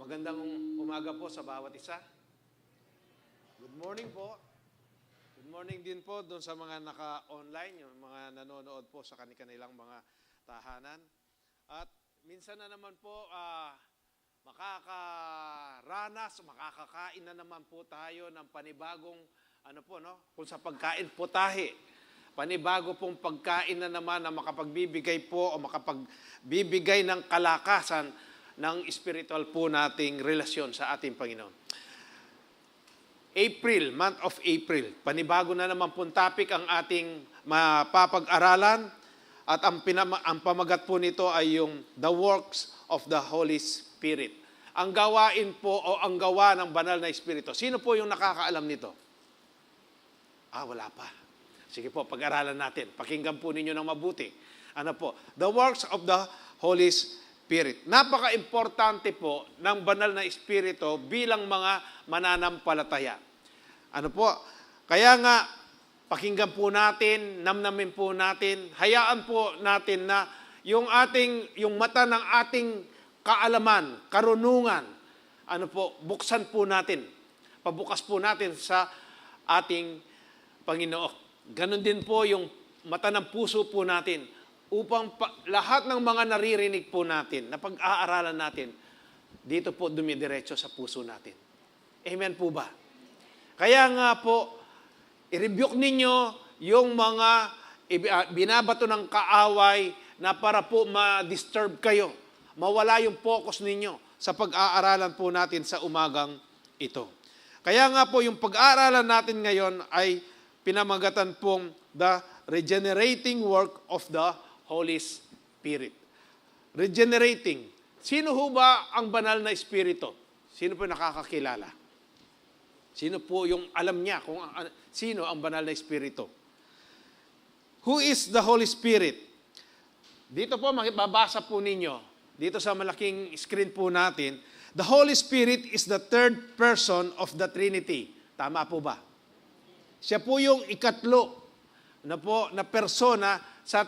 Magandang umaga po sa bawat isa. Good morning po. Good morning din po doon sa mga naka-online, yung mga nanonood po sa kanilang mga tahanan. At minsan na naman po, makakakain na naman po tayo ng panibagong, kung sa pagkain po tahi. Panibago pong pagkain na naman na makapagbibigay po o makapagbibigay ng kalakasan ng spiritual po nating relasyon sa ating Panginoon. April, month of April. Panibago na naman pong topic ang ating mapapag-aralan at ang pamagat po nito ay yung the works of the Holy Spirit. Ang gawain po o ang gawa ng banal na Espiritu. Sino po yung nakakaalam nito? Wala pa. Sige po, pag-aralan natin. Pakinggan po ninyo ng mabuti. The works of the Holy Spirit. Napaka-importante po ng banal na Espiritu bilang mga mananampalataya. Kaya nga, pakinggan po natin, namnamin po natin, hayaan po natin na yung mata ng ating kaalaman, karunungan, buksan po natin, pabukas po natin sa ating Panginoon. Ganon din po yung mata ng puso po natin upang lahat ng mga naririnig po natin, na pag-aaralan natin, dito po dumidiretso sa puso natin. Amen po ba? Kaya nga po, i-rebuke ninyo yung mga binabato ng kaaway na para po ma-disturb kayo, mawala yung focus ninyo sa pag-aaralan po natin sa umagang ito. Kaya nga po, yung pag-aaralan natin ngayon ay pinamagatan pong the regenerating work of the Holy Spirit. Regenerating. Sino ho ba ang banal na Espiritu? Sino po nakakakilala? Sino po yung alam niya kung sino ang banal na Espiritu? Who is the Holy Spirit? Dito po, makibabasa po ninyo, dito sa malaking screen po natin, the Holy Spirit is the third person of the Trinity. Tama po ba? Siya po yung ikatlo na persona sa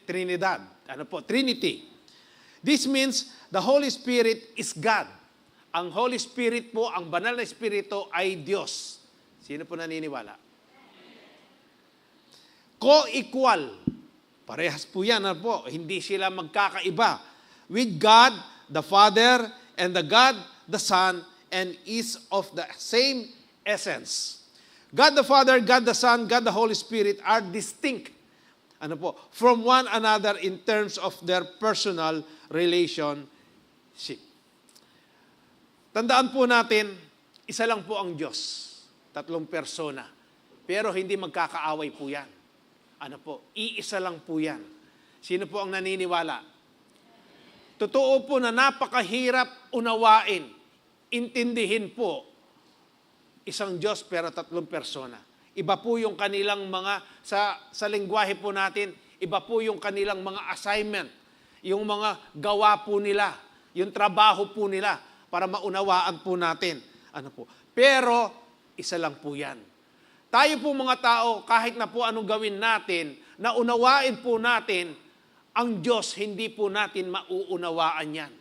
Trinidad. Trinity. This means the Holy Spirit is God. Ang Holy Spirit po, ang banal na Espiritu ay Diyos. Sino po naniniwala? Co-equal. Parehas po yan. Hindi sila magkakaiba. With God, the Father, and the God, the Son, and is of the same essence. God the Father, God the Son, God the Holy Spirit are distinct from one another in terms of their personal relationship. Tandaan po natin, isa lang po ang Diyos. 3 persona. Pero hindi magkakaaway po yan. Iisa lang po yan. Sino po ang naniniwala? Totoo po na napakahirap unawain, intindihin po, isang Diyos pero 3 persona. Iba po yung kanilang mga, sa lengguwahe po natin, iba po yung kanilang mga assignment, yung mga gawa po nila, yung trabaho po nila, para maunawaan po natin. Pero, isa lang po yan. Tayo po mga tao, kahit na po anong gawin natin, naunawain po natin, ang Diyos, hindi po natin mauunawaan yan.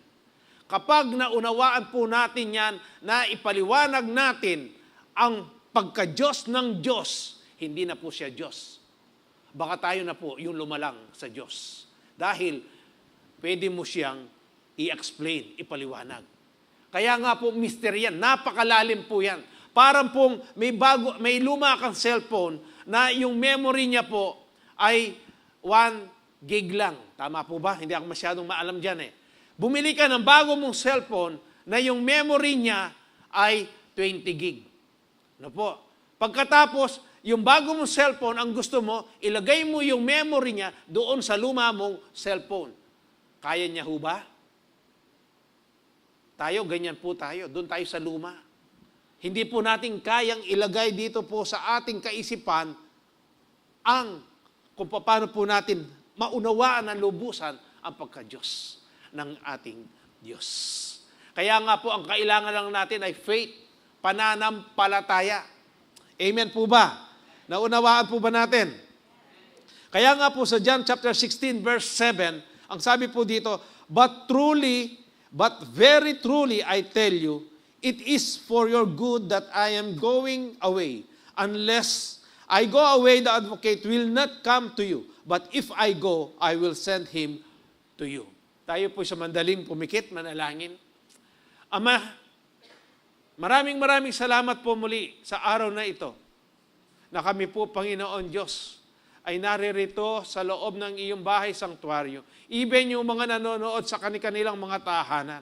Kapag naunawaan po natin yan, na ipaliwanag natin ang pagka-Diyos ng Diyos, hindi na po siya Diyos. Baka tayo na po yung lumalang sa Diyos. Dahil pwede mo siyang i-explain, ipaliwanag. Kaya nga po, mystery yan. Napakalalim po yan. Parang pong may luma kang cellphone na yung memory niya po ay 1 gig lang. Tama po ba? Hindi ako masyadong maalam dyan Bumili ka ng bago mong cellphone na yung memory niya ay 20 gig. Pagkatapos, yung bago mong cellphone, ang gusto mo, ilagay mo yung memory niya doon sa luma mong cellphone. Kaya niya ho ba? Tayo, ganyan po tayo. Doon tayo sa luma. Hindi po natin kayang ilagay dito po sa ating kaisipan kung paano po natin maunawaan ng lubusan ang pagka-Diyos ng ating Diyos. Kaya nga po, ang kailangan lang natin ay faith, pananampalataya. Amen po ba? Naunawaan po ba natin? Kaya nga po sa John chapter 16 verse 7, ang sabi po dito, but truly But very truly I tell you, it is for your good that I am going away. Unless I go away, the advocate will not come to you. But if I go, I will send him to you. Tayo po sa mandaling pumikit, manalangin. Ama, maraming salamat po muli sa araw na ito na kami po, Panginoon Diyos, ay naririto sa loob ng iyong bahay sanktuaryo. Even yung mga nanonood sa kanilang mga tahanan.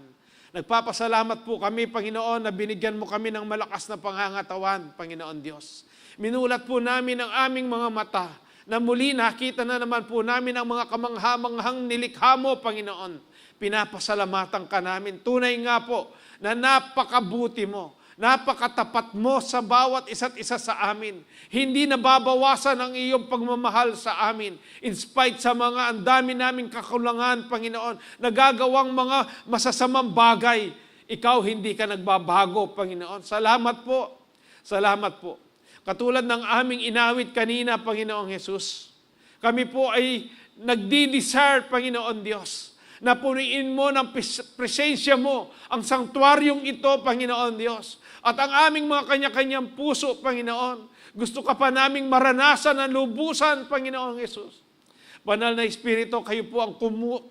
Nagpapasalamat po kami, Panginoon, na binigyan mo kami ng malakas na pangangatawan, Panginoon Diyos. Minulat po namin ang aming mga mata na muli nakita na naman po namin ang mga kamangha-manghang nilikha mo, Panginoon. Pinapasalamatan ka namin. Tunay nga po na napakabuti mo, napakatapat mo sa bawat isa't isa sa amin. Hindi nababawasan ang iyong pagmamahal sa amin. In spite sa mga ang dami naming kakulangan, Panginoon, nagagawang mga masasamang bagay, ikaw hindi ka nagbabago, Panginoon. Salamat po. Salamat po. Katulad ng aming inawit kanina, Panginoong Jesus, kami po ay nagdi-desire, Panginoon Diyos, na puniin mo ng presensya mo ang sanktuaryong ito, Panginoon Diyos. At ang aming mga kanya-kanyang puso, Panginoon, gusto ka pa naming maranasan ang lubusan, Panginoong Jesus. Banal na Espiritu, kayo po ang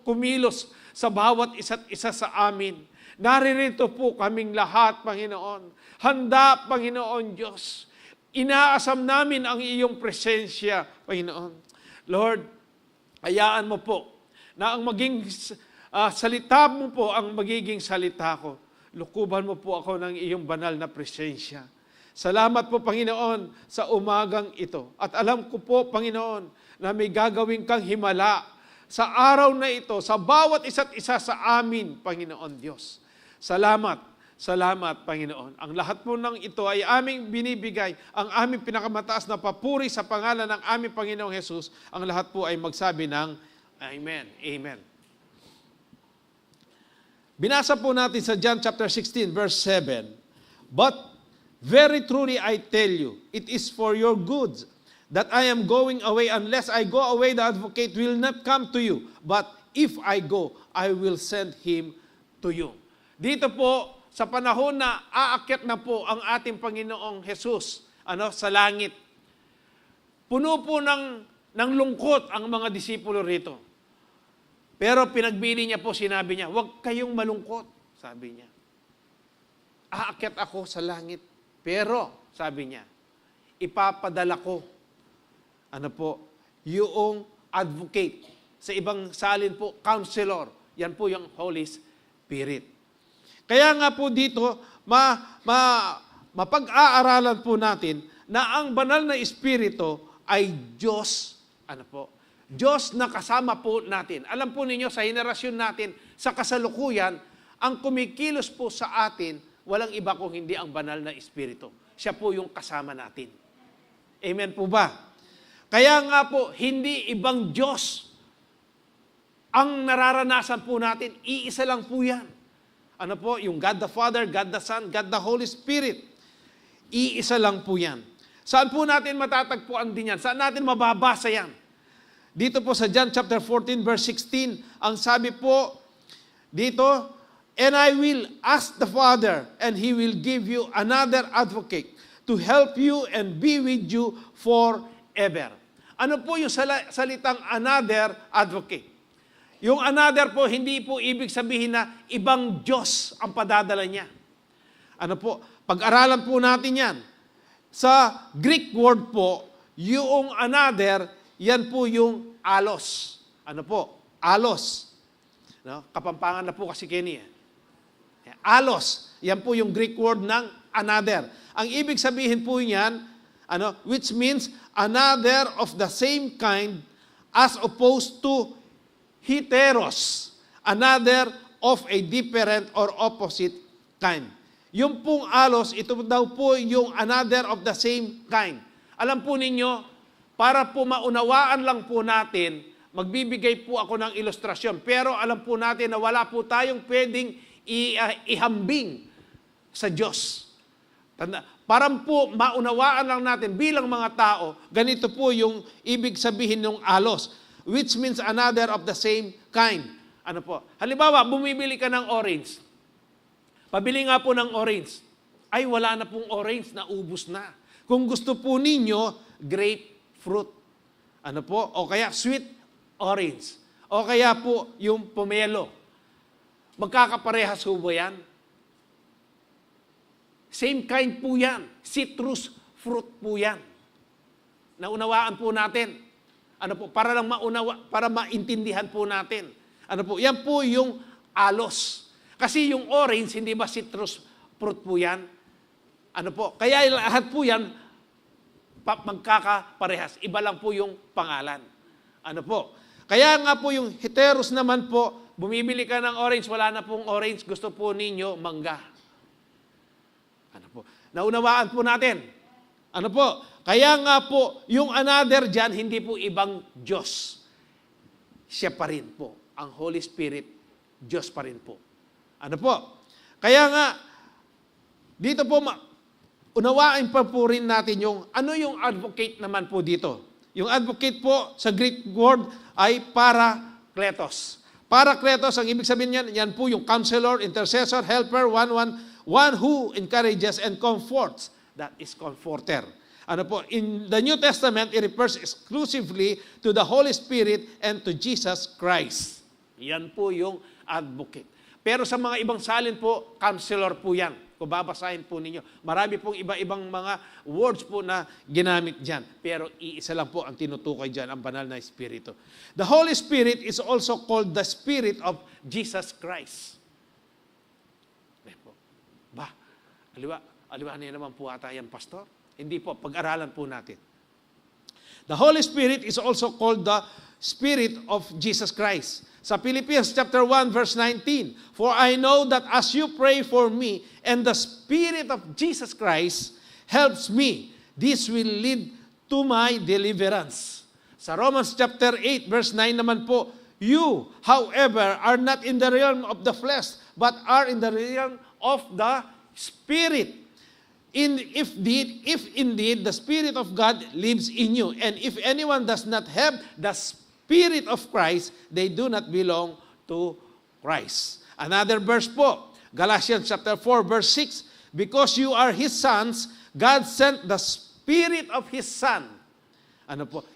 kumilos sa bawat isa't isa sa amin. Naririto po kaming lahat, Panginoon. Handa, Panginoon Diyos. Inaasam namin ang iyong presensya, Panginoon. Lord, hayaan mo po na ang maging salita mo po ang magiging salita ko. Lukuban mo po ako ng iyong banal na presensya. Salamat po, Panginoon, sa umagang ito. At alam ko po, Panginoon, na may gagawin kang himala sa araw na ito, sa bawat isa't isa sa amin, Panginoon Diyos. Salamat. Salamat, Panginoon. Ang lahat po ng ito ay aming binibigay, ang aming pinakamataas na papuri sa pangalan ng aming Panginoong Jesus. Ang lahat po ay magsabi ng Amen. Amen. Binasa po natin sa John chapter 16, verse 7. But very truly I tell you, it is for your good that I am going away. Unless I go away, the advocate will not come to you. But if I go, I will send him to you. Dito po, sa panahon na aakyat na po ang ating Panginoong Jesus sa langit, puno po ng lungkot ang mga disipulo rito. Pero pinagbili niya po, sinabi niya, huwag kayong malungkot, sabi niya. Aakyat ako sa langit, pero, sabi niya, ipapadala ko, yung advocate. Sa ibang salin po, counselor. Yan po yung Holy Spirit. Kaya nga po dito, mapag-aaralan po natin na ang banal na Espiritu ay Diyos, Diyos na kasama po natin. Alam po ninyo, sa henerasyon natin, sa kasalukuyan, ang kumikilos po sa atin, walang iba kung hindi ang banal na Espiritu. Siya po yung kasama natin. Amen po ba? Kaya nga po, hindi ibang Diyos ang nararanasan po natin. Iisa lang po yan. Yung God the Father, God the Son, God the Holy Spirit. Iisa lang po yan. Saan po natin matatagpuan din yan? Saan natin mababasa yan? Dito po sa John chapter 14, verse 16, ang sabi po dito, and I will ask the Father, and He will give you another advocate to help you and be with you forever. Ano po yung salitang another advocate? Yung another po, hindi po ibig sabihin na ibang Diyos ang padadala niya. Pag-aralan po natin yan. Sa Greek word po, yung another, yan po yung alos. Alos. Kapampangan na po kasi Kenny. Alos, yan po yung Greek word ng another. Ang ibig sabihin po niyan, which means another of the same kind as opposed to heteros, another of a different or opposite kind. Yung pong alos, ito daw po yung another of the same kind. Alam po ninyo, para po maunawaan lang po natin, magbibigay po ako ng ilustrasyon. Pero alam po natin na wala po tayong pwedeng ihambing sa Diyos. Para po maunawaan lang natin bilang mga tao, ganito po yung ibig sabihin ng alos, which means another of the same kind. Ano po? Halimbawa, bumibili ka ng orange. Pabili nga po ng orange. Ay, wala na pong orange, naubos na. Kung gusto po ninyo, grapefruit. Ano po? O kaya sweet orange. O kaya po yung pomelo. Magkakaparehas po ba yan? Same kind po yan. Citrus fruit po yan. Naunawaan po natin. Ano po? Para lang para maintindihan po natin. Ano po? Yan po yung alos. Kasi yung orange, hindi ba citrus fruit po yan? Ano po? Kaya lahat po yan, magkakaparehas. Iba lang po yung pangalan. Ano po? Kaya nga po yung heteros naman po, bumibili ka ng orange, wala na pong orange, gusto po ninyo mangga. Ano po? Naunawaan po natin. Ano po? Kaya nga po, yung another dyan, hindi po ibang Diyos. Siya pa rin po. Ang Holy Spirit, Diyos pa rin po. Ano po? Kaya nga, dito po, unawain pa po rin natin ano yung advocate naman po dito. Yung advocate po, sa Greek word, ay parakletos. Parakletos, ang ibig sabihin niyan, yan po yung counselor, intercessor, helper, one who encourages and comforts. That is comforter. Ano po, in the New Testament, it refers exclusively to the Holy Spirit and to Jesus Christ. Yan po yung advocate. Pero sa mga ibang salin po, counselor po yan. Kung babasahin po ninyo, marami pong iba-ibang mga words po na ginamit dyan. Pero iisa lang po ang tinutukoy dyan, ang banal na Espiritu. The Holy Spirit is also called the Spirit of Jesus Christ. Aliwanin naman po ata yan, Pastor. Hindi po, pag-aralan po natin. The Holy Spirit is also called the Spirit of Jesus Christ. Sa Philippians chapter 1 verse 19, for I know that as you pray for me and the Spirit of Jesus Christ helps me, this will lead to my deliverance. Sa Romans chapter 8 verse 9 naman po, you, however, are not in the realm of the flesh, but are in the realm of the Spirit. If indeed the Spirit of God lives in you, and if anyone does not have the Spirit of Christ, they do not belong to Christ. Another verse po, Galatians chapter 4 verse 6, because you are His sons, God sent the Spirit of His Son,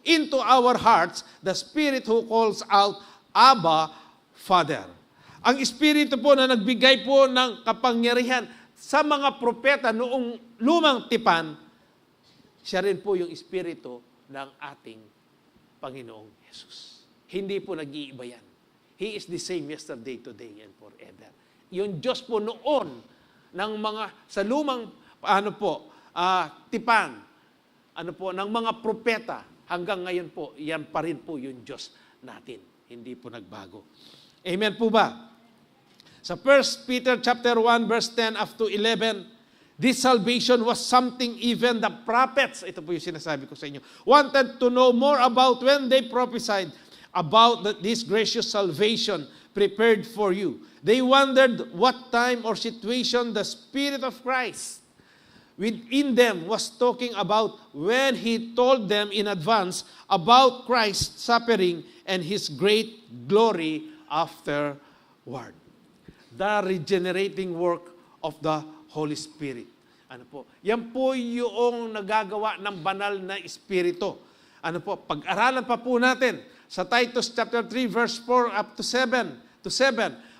into our hearts, the Spirit who calls out, Abba, Father. Ang Espiritu po na nagbigay po ng kapangyarihan sa mga propeta noong lumang tipan, siya rin po yung Espiritu ng ating Panginoong Jesus. Hindi po nag-iiba yan. He is the same yesterday, today, and forever. Yung Diyos po noon ng mga sa lumang tipan, ng mga propeta, hanggang ngayon po, yan pa rin po yung Diyos natin. Hindi po nagbago. Amen po ba? Sa 1 Peter chapter 1 verse 10 up to 11, this salvation was something even the prophets, ito po yung sinasabi ko sa inyo, wanted to know more about when they prophesied about this gracious salvation prepared for you. They wondered what time or situation the Spirit of Christ within them was talking about when He told them in advance about Christ's suffering and His great glory afterward. The regenerating work of the Holy Spirit. Yan po yung nagagawa ng banal na Espiritu. Pag-aralan pa po natin sa Titus chapter 3 verse 4 up to 7.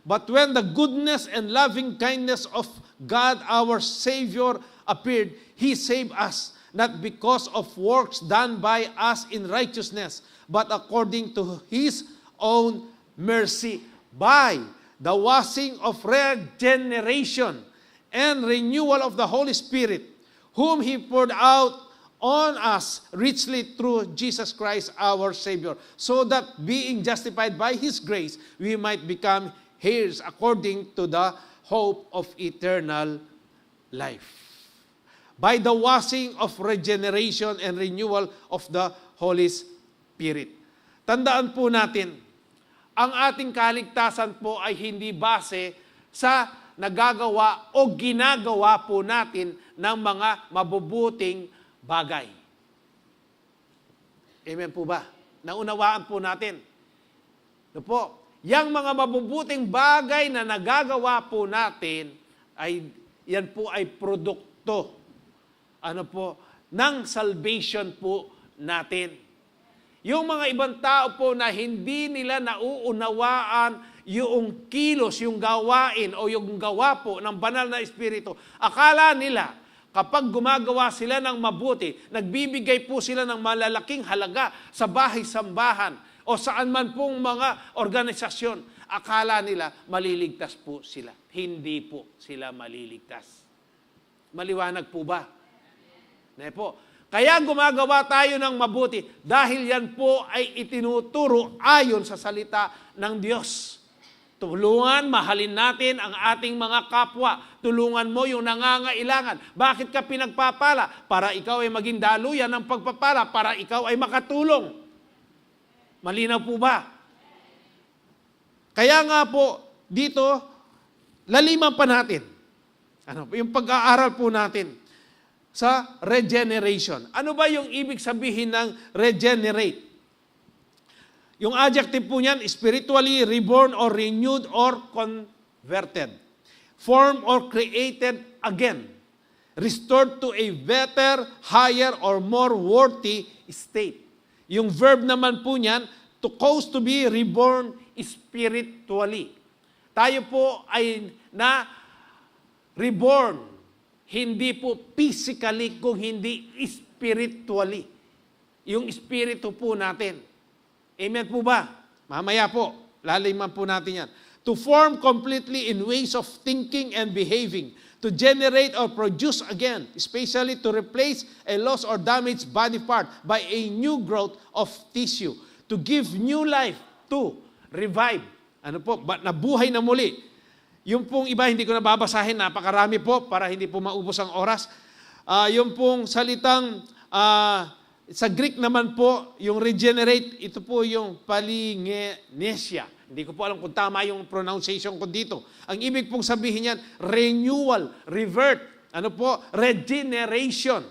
But when the goodness and loving kindness of God our Savior appeared, He saved us, not because of works done by us in righteousness, but according to His own mercy, by the washing of regeneration and renewal of the Holy Spirit, whom He poured out on us richly through Jesus Christ our Savior, so that being justified by His grace, we might become heirs according to the hope of eternal life. By the washing of regeneration and renewal of the Holy Spirit. Tandaan po natin, ang ating kaligtasan po ay hindi base sa nagagawa o ginagawa po natin ng mga mabubuting bagay. Amen po ba? Naunawaan po natin. yang mga mabubuting bagay na nagagawa po natin, yan po ay produkto ng salvation po natin. Yung mga ibang tao po na hindi nila nauunawaan yung kilos, yung gawain o yung gawa po ng banal na Espiritu, akala nila kapag gumagawa sila ng mabuti, nagbibigay po sila ng malalaking halaga sa bahay-sambahan o saan man pong mga organisasyon, akala nila maliligtas po sila. Hindi po sila maliligtas. Maliwanag po ba? Po. Kaya gumagawa tayo ng mabuti dahil yan po ay itinuturo ayon sa salita ng Diyos. Tulungan, mahalin natin ang ating mga kapwa. Tulungan mo yung nangangailangan. Bakit ka pinagpapala? Para ikaw ay maging daluyan ng pagpapala, para ikaw ay makatulong. Malinaw po ba? Kaya nga po, dito, laliman pa natin. Yung pag-aaral po natin sa regeneration. Ano ba yung ibig sabihin ng regenerate? Yung adjective po niyan, spiritually reborn or renewed or converted. Formed or created again. Restored to a better, higher, or more worthy state. Yung verb naman po niyan, to cause to be reborn spiritually. Tayo po ay reborn. Hindi po physically kung hindi spiritually. Yung espiritu po natin. Amen po ba? Mamaya po, laliman po natin yan. To form completely in ways of thinking and behaving. To generate or produce again, especially to replace a lost or damaged body part by a new growth of tissue. To give new life, to revive. Nabuhay na muli. Yung pong iba, hindi ko nababasahin, napakarami po para hindi po maubos ang oras. Yung pong salitang, sa Greek naman po, yung regenerate, ito po yung palingenesia. Hindi ko po alam kung tama yung pronunciation ko dito. Ang ibig pong sabihin yan, renewal, revert, regeneration.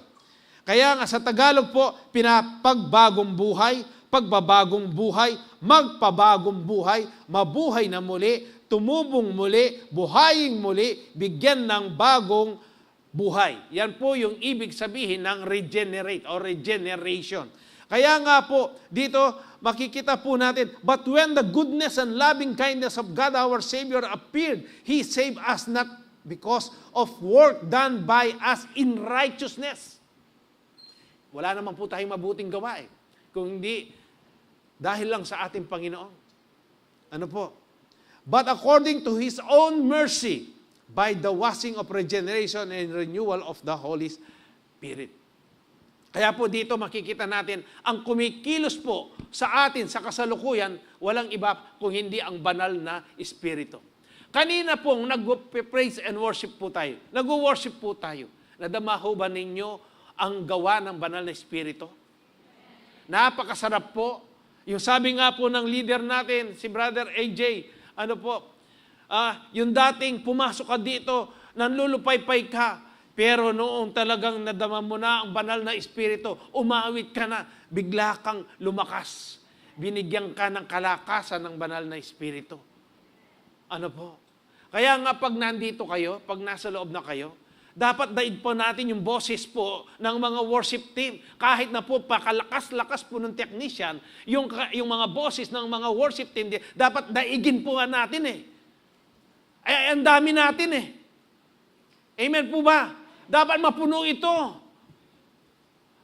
Kaya nga sa Tagalog po, pinapagbagong buhay, pagbabagong buhay, magpabagong buhay, mabuhay na muli, tumubong muli, buhaying muli, bigyan ng bagong buhay. Yan po yung ibig sabihin ng regenerate or regeneration. Kaya nga po, dito makikita po natin, but when the goodness and loving kindness of God our Savior appeared, He saved us not because of work done by us in righteousness. Wala naman po tayong mabuting gawa kung hindi dahil lang sa ating Panginoon. But according to His own mercy, by the washing of regeneration and renewal of the Holy Spirit. Kaya po dito makikita natin, ang kumikilos po sa atin sa kasalukuyan, walang iba kung hindi ang banal na Espiritu. Kanina pong nag-praise and worship po tayo. Nag-worship po tayo. Nadama ho ba ninyo ang gawa ng banal na Espiritu? Napakasarap po. Yung sabi nga po ng leader natin, si Brother AJ, yung dating pumasok ka dito, nanlulupay-pay ka, pero noong talagang nadama mo na ang banal na Espiritu, umawit ka na, bigla kang lumakas. Binigyan ka ng kalakasan ng banal na Espiritu. Kaya nga pag nandito kayo, pag nasa loob na kayo, dapat daig po natin yung boses po ng mga worship team. Kahit na po pakalakas-lakas po ng technician, yung mga boses ng mga worship team, dapat daigin po nga natin Ay, ang dami natin Amen po ba? Dapat mapuno ito.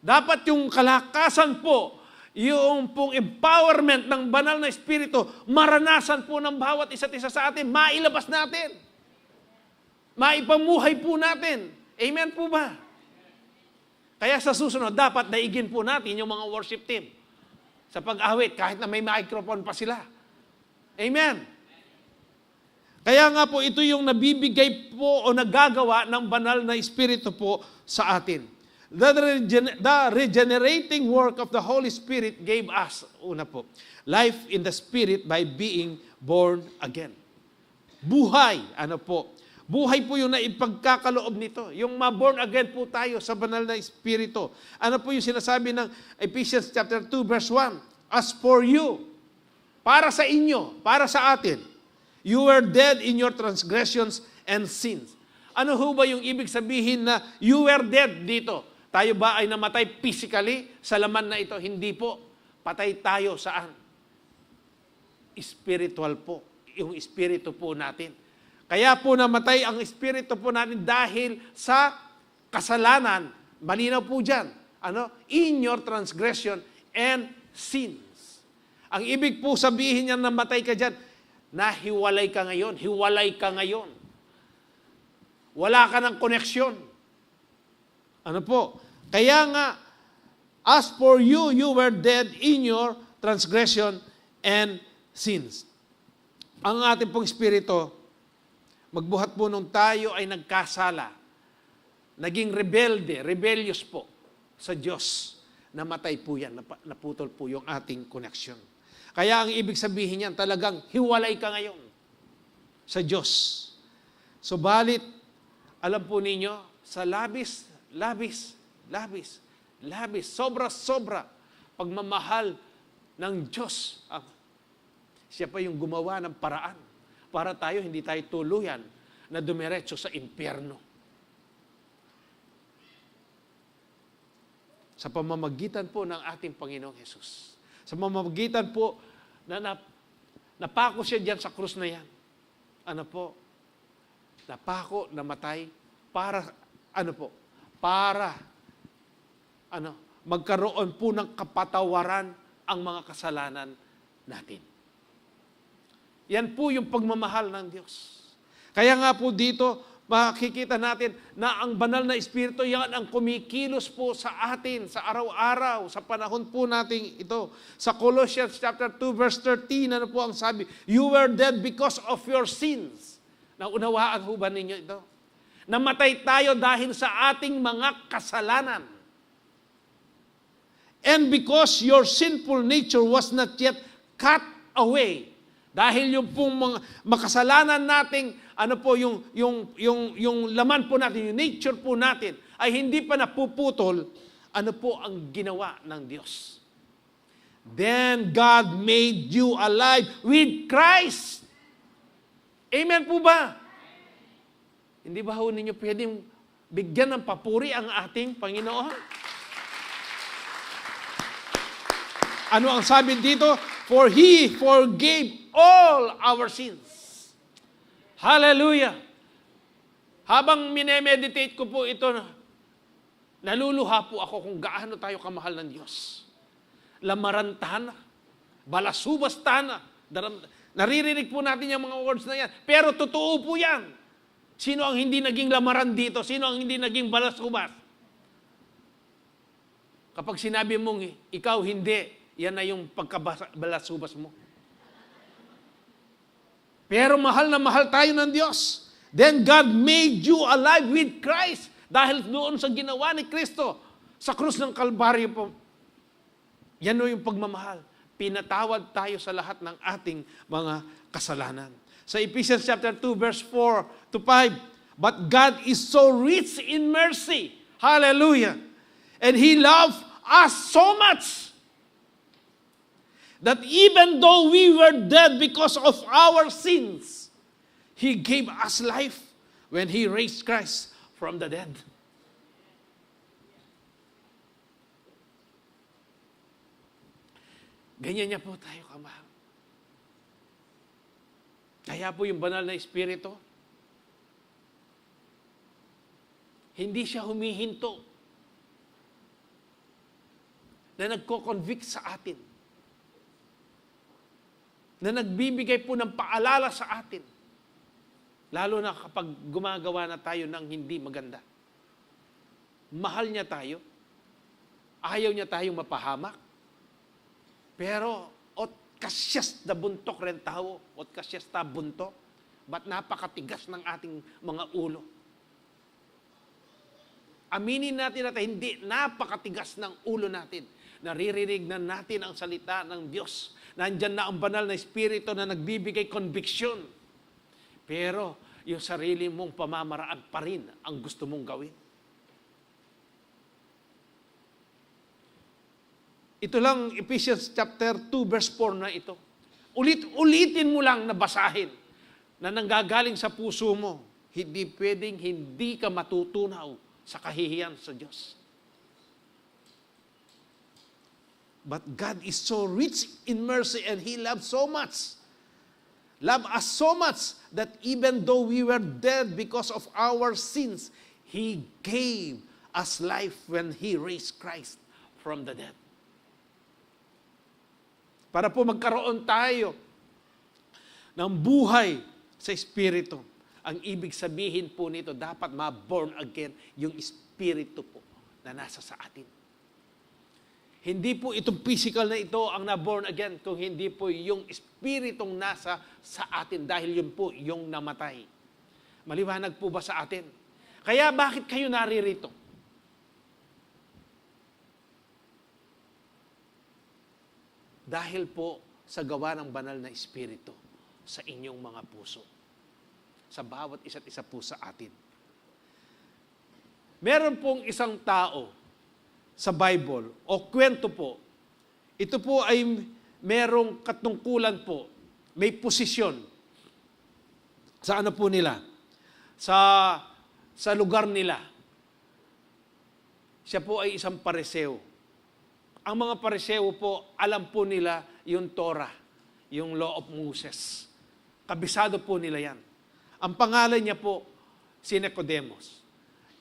Dapat yung kalakasan po, yung pong empowerment ng banal na Espiritu, maranasan po ng bawat isa't isa sa atin, mailabas natin. Maipamuhay po natin. Amen po ba? Kaya sa susunod, dapat daigin po natin yung mga worship team sa pag-awit, kahit na may microphone pa sila. Amen. Kaya nga po, ito yung nabibigay po o nagagawa ng banal na Espiritu po sa atin. The regenerating work of the Holy Spirit gave us, life in the Spirit by being born again. Buhay, buhay po yung naipagkakaloob nito. Yung ma-born again po tayo sa banal na Espiritu. Ano po yung sinasabi ng Ephesians chapter 2 verse 1? As for you, Para sa inyo, para sa atin. You were dead in your transgressions and sins. Ano ho ba yung ibig sabihin na you were dead dito? Tayo ba ay namatay physically sa laman na ito? Hindi po. Patay tayo saan? Spiritual po. Yung espiritu po natin. Kaya po namatay ang espiritu po natin dahil sa kasalanan. Malinaw po dyan. In your transgression and sins. Ang ibig po sabihin niya namatay ka dyan, nahiwalay ka ngayon. Hiwalay ka ngayon. Wala ka ng koneksyon. Kaya nga, as for you, you were dead in your transgression and sins. Ang ating pong espiritu, magbuhat po nung tayo ay nagkasala, naging rebellious po sa Diyos, namatay po yan, naputol po yung ating koneksyon. Kaya ang ibig sabihin niyan, talagang hiwalay ka ngayon sa Diyos. Subalit, alam po ninyo, sa labis, sobra-sobra pagmamahal ng Diyos. Siya pa yung gumawa ng paraan para tayo, hindi tayo tuluyan na dumiretso sa impyerno. Sa pamamagitan po ng ating Panginoong Hesus. Sa pamamagitan po na napako siya diyan sa krus na yan. Napako, namatay para magkaroon po ng kapatawaran ang mga kasalanan natin. Yan po yung pagmamahal ng Diyos. Kaya nga po dito, makikita natin na ang banal na Espiritu, yan ang kumikilos po sa atin, sa araw-araw, sa panahon po natin ito. Sa Colossians chapter 2, verse 13, ano po ang sabi? You were dead because of your sins. Naunawaan ho ba ninyo ito? Namatay tayo dahil sa ating mga kasalanan. And because your sinful nature was not yet cut away. Dahil yung pong mga makasalanan nating, yung laman po natin, yung nature po natin, ay hindi pa napuputol, ano po ang ginawa ng Diyos? Then God made you alive with Christ. Amen po ba? Hindi ba ho ninyo pwedeng bigyan ng papuri ang ating Panginoon? Ano ang sabi dito? For He forgave all our sins. Hallelujah! Habang minemeditate ko po ito, naluluha po ako kung gaano tayo kamahal ng Diyos. Lamarantana, balasubastana, naririnig po natin yung mga words na yan. Pero totoo po yan. Sino ang hindi naging lamaran dito? Sino ang hindi naging balasubas? Kapag sinabi mong ikaw hindi, yan na yung pagkabalasubas mo. Pero mahal na mahal tayo ng Diyos. Then God made you alive with Christ. Dahil doon sa ginawa ni Kristo, sa krus ng Kalbaryo po, yan o yung pagmamahal. Pinatawad tayo sa lahat ng ating mga kasalanan. Sa Ephesians chapter 2, verse 4 to 5, but God is so rich in mercy. Hallelujah. And He loved us so much that even though we were dead because of our sins, He gave us life when He raised Christ from the dead. Ganyan niya po tayo kamahal. Kaya po yung banal na Espiritu, hindi siya humihinto na nagko-convict sa atin, na nagbibigay po ng paalala sa atin, lalo na kapag gumagawa na tayo ng hindi maganda. Mahal niya tayo, ayaw niya tayong mapahamak, pero kasyas na buntok rin tao, kasyas na buntok, ba't napakatigas ng ating mga ulo? Aminin natin natin, hindi, napakatigas ng ulo natin. Naririnig na natin ang salita ng Diyos. Nandyan na ang banal na Espiritu na nagbibigay conviction. Pero yung sarili mong pamamaraan pa rin ang gusto mong gawin. Ito lang, Ephesians chapter 2, verse 4 na ito. Ulit-ulitin mo lang na basahin na nanggagaling sa puso mo. Hindi pwedeng hindi ka matutunaw sa kahihiyan sa Diyos. But God is so rich in mercy and He loves so much. Love us so much that even though we were dead because of our sins, He gave us life when He raised Christ from the dead. Para po magkaroon tayo ng buhay sa Espiritu. Ang ibig sabihin po nito, dapat ma-born again yung Espiritu po na nasa sa atin. Hindi po itong physical na ito ang na-born again, kung hindi po yung Espiritong nasa sa atin dahil yun po yung namatay. Maliwanag po ba sa atin? Kaya bakit kayo naririto? Dahil po sa gawa ng banal na Espiritu sa inyong mga puso. Sa bawat isa't isa po sa atin. Meron pong isang tao sa Bible o kwento po. Ito po ay merong katungkulan po. May posisyon. Sa ano po nila? Sa lugar nila. Siya po ay isang pariseo. Ang mga pariseo po, alam po nila yung Torah, yung Law of Moses. Kabisado po nila yan. Ang pangalan niya po, si Nicodemus.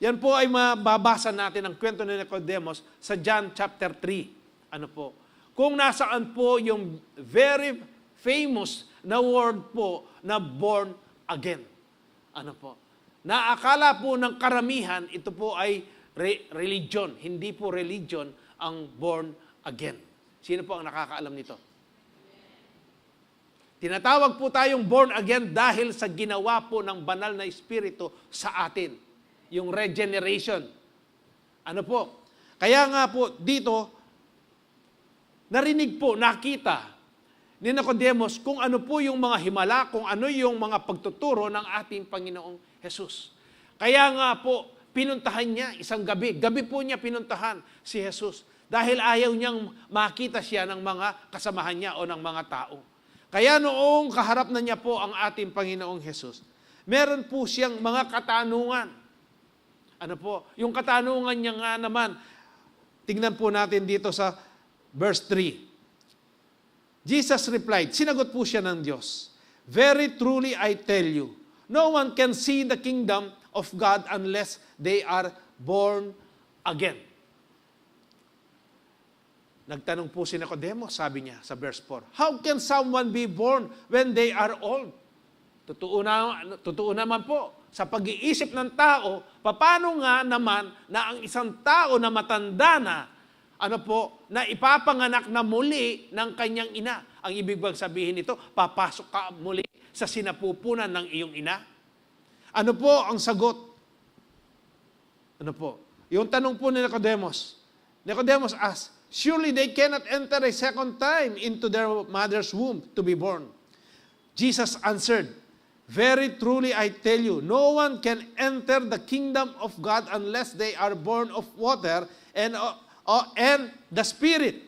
Yan po ay mababasa natin ang kwento ni Nicodemus sa John chapter 3. Ano po? Kung nasaan po yung very famous na word po na born again. Ano po? Naakala po ng karamihan, ito po ay religion. Hindi po religion ang born again. Sino po ang nakakaalam nito? Tinatawag po tayong born again dahil sa ginawa po ng banal na Espiritu sa atin. Yung regeneration. Ano po? Kaya nga po dito, narinig po, nakita ni Nicodemus kung ano po yung mga himala, kung ano yung mga pagtuturo ng ating Panginoong Jesus. Kaya nga po, pinuntahan niya isang gabi. Gabi po niya pinuntahan si Jesus. Dahil ayaw niyang makita siya ng mga kasamahan niya o ng mga tao. Kaya noong kaharap na niya po ang ating Panginoong Jesus, meron po siyang mga katanungan. Ano po? Yung katanungan niya nga naman, tingnan po natin dito sa verse 3. Jesus replied, sinagot po siya ng Diyos, very truly I tell you, no one can see the kingdom of God unless they are born again. Nagtanong po si Nicodemus, sabi niya sa verse 4, how can someone be born when they are old? Totoo naman po, sa pag-iisip ng tao, paano nga naman na ang isang tao na matanda na, na ipapanganak na muli ng kanyang ina. Ang ibig bang sabihin nito, papasok ka muli sa sinapupunan ng iyong ina? Ano po ang sagot? Ano po? Yung tanong po ni Nicodemus asked, surely they cannot enter a second time into their mother's womb to be born. Jesus answered, very truly I tell you, no one can enter the kingdom of God unless they are born of water and the Spirit.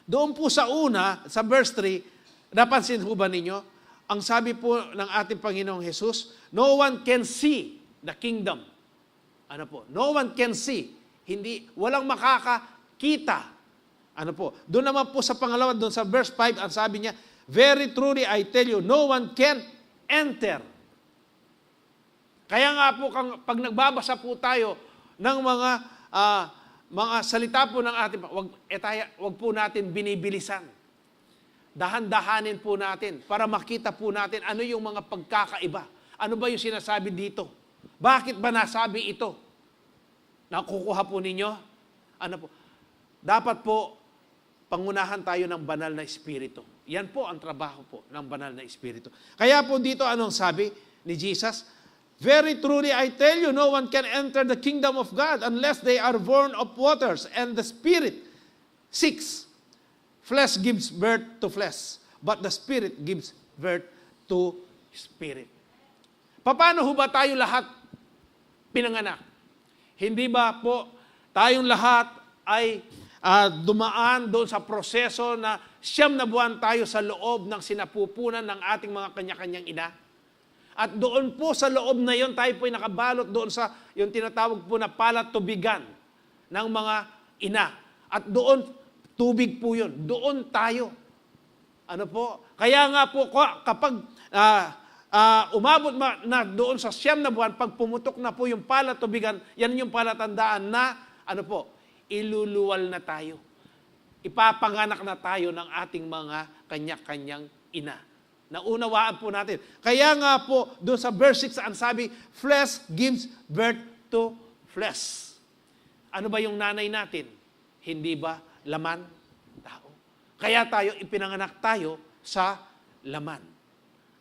Doon po sa una, sa verse 3, napansin po ba ninyo? Ang sabi po ng ating Panginoong Jesus, no one can see the kingdom. Ano po? No one can see. Walang makakakita. Ano po? Doon naman po sa pangalawa, doon sa verse 5, ang sabi niya, very truly I tell you, no one can enter. Kaya nga po, pag nagbabasa po tayo ng mga salita po ng ating, wag po natin binibilisan. Dahan-dahanin po natin para makita po natin ano yung mga pagkakaiba. Ano ba yung sinasabi dito? Bakit ba nasabi ito? Nakukuha po ninyo? Ano po? Dapat po, pangunahan tayo ng banal na Espiritu. Yan po ang trabaho po ng banal na Espiritu. Kaya po dito, anong sabi ni Jesus? Very truly I tell you, no one can enter the kingdom of God unless they are born of waters and the Spirit. 6. Flesh gives birth to flesh, but the Spirit gives birth to Spirit. Paano ho ba tayo lahat pinanganak? Hindi ba po tayong lahat ay dumaan doon sa proseso na 9 na buwan tayo sa loob ng sinapupunan ng ating mga kanya-kanyang ina. At doon po sa loob na yon, tayo po ay nakabalot doon sa yung tinatawag po na palatubigan ng mga ina. At doon, tubig po yun. Doon tayo. Ano po? Kaya nga po, kapag umabot na doon sa 9 na buwan, pag pumutok na po yung palatubigan, yan yung palatandaan na, ano po, iluluwal na tayo. Ipapanganak na tayo ng ating mga kanya-kanyang ina. Naunawaan po natin. Kaya nga po, doon sa verse 6, ang sabi, flesh gives birth to flesh. Ano ba yung nanay natin? Hindi ba laman? Tao. Kaya tayo, ipinanganak tayo sa laman.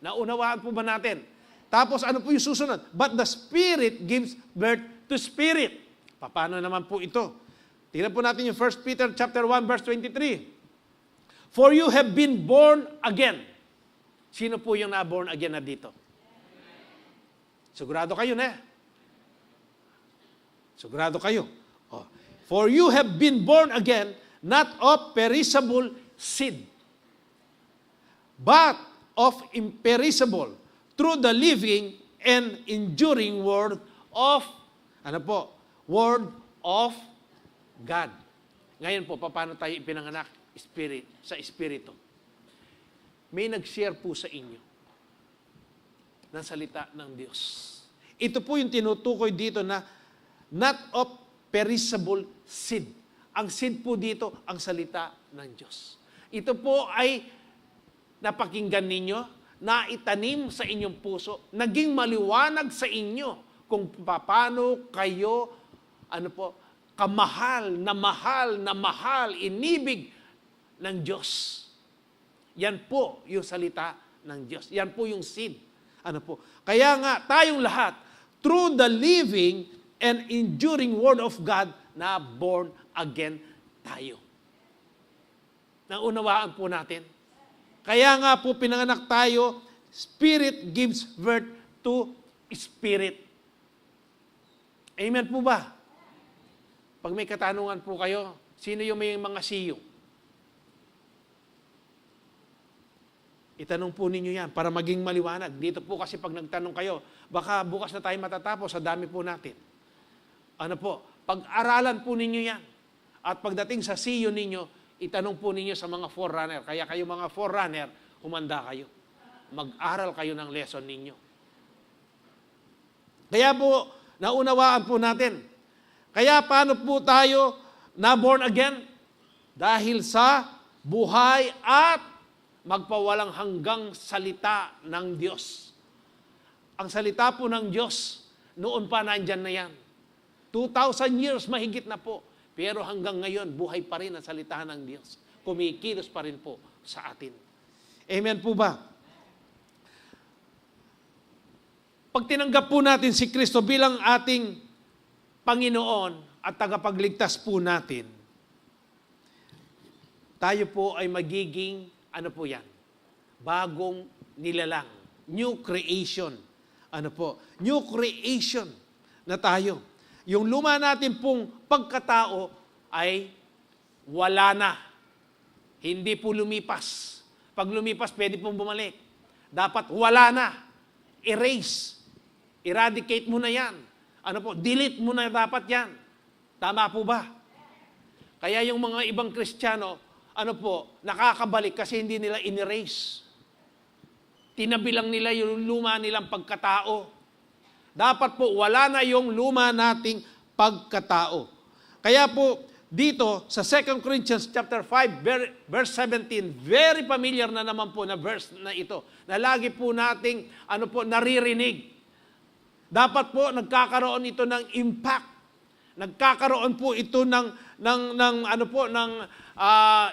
Naunawaan po ba natin? Tapos ano po yung susunod? But the Spirit gives birth to spirit. Paano naman po ito? Tingnan po natin yung 1 Peter chapter 1, verse 23. For you have been born again. Sino po yung na-born again na dito? Sigurado kayo na. Sigurado kayo. Oh. For you have been born again, not of perishable seed, but of imperishable, through the living and enduring word of, word of God. Ngayon po, paano tayo ipinanganak? Sa Espiritu. May nag-share po sa inyo ng salita ng Diyos. Ito po yung tinutukoy dito na not of perishable seed. Ang seed po dito, ang salita ng Diyos. Ito po ay napakinggan ninyo, naitanim sa inyong puso, naging maliwanag sa inyo kung paano kayo, kamahal na mahal, inibig ng Diyos. Yan po yung salita ng Diyos. Yan po yung seed. Kaya nga, tayong lahat, through the living and enduring word of God, na born again tayo. Naunawaan po natin. Kaya nga po, pinanganak tayo, Spirit gives birth to Spirit. Amen po ba? Pag may katanungan po kayo, sino yung may mga siyo? Itanong po ninyo yan para maging maliwanag. Dito po kasi pag nagtanong kayo, baka bukas na tayo matatapos sa dami po natin. Pag-aralan po ninyo yan. At pagdating sa siyo ninyo, itanong po ninyo sa mga forerunner. Kaya kayo mga forerunner, humanda kayo. Mag-aral kayo ng lesson ninyo. Kaya po, naunawaan po natin. Kaya paano po tayo na born again? Dahil sa buhay at magpawalang hanggang salita ng Diyos. Ang salita po ng Diyos, noon pa nandyan na yan. 2,000 years mahigit na po. Pero hanggang ngayon, buhay pa rin ang salita ng Diyos. Kumikilos pa rin po sa atin. Amen po ba? Pag tinanggap po natin si Kristo bilang ating Panginoon at tagapagligtas po natin, tayo po ay magiging bagong nilalang. New creation. New creation na tayo. Yung luma natin pong pagkatao ay wala na. Hindi po lumipas. Pag lumipas, pwede pong bumalik. Dapat wala na. Erase. Eradicate mo na yan. Delete mo na dapat yan. Tama po ba? Kaya yung mga ibang Kristiyano, nakakabalik kasi hindi nila in-erase. Tinabi lang nila yung luma nilang pagkatao. Dapat po, wala na yung luma nating pagkatao. Kaya po, dito sa 2 Corinthians chapter 5, verse 17, very familiar na naman po na verse na ito, na lagi po nating, naririnig. Dapat po, nagkakaroon ito ng impact. Nagkakaroon po ito ng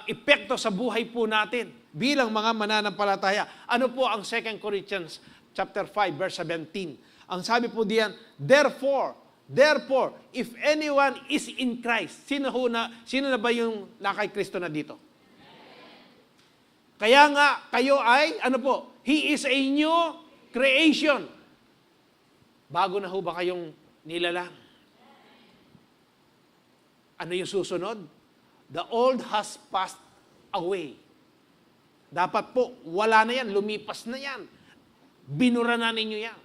epekto sa buhay po natin bilang mga mananampalataya. Ano po ang 2 Corinthians chapter 5 verse 17? Ang sabi po diyan, therefore, if anyone is in Christ, sino na ba yung nakay Kristo na dito? Kaya nga, kayo ay, He is a new creation. Bago na ho ba kayong nilalang? Ano yung susunod? The old has passed away. Dapat po, wala na yan, lumipas na yan. Binura na ninyo yan.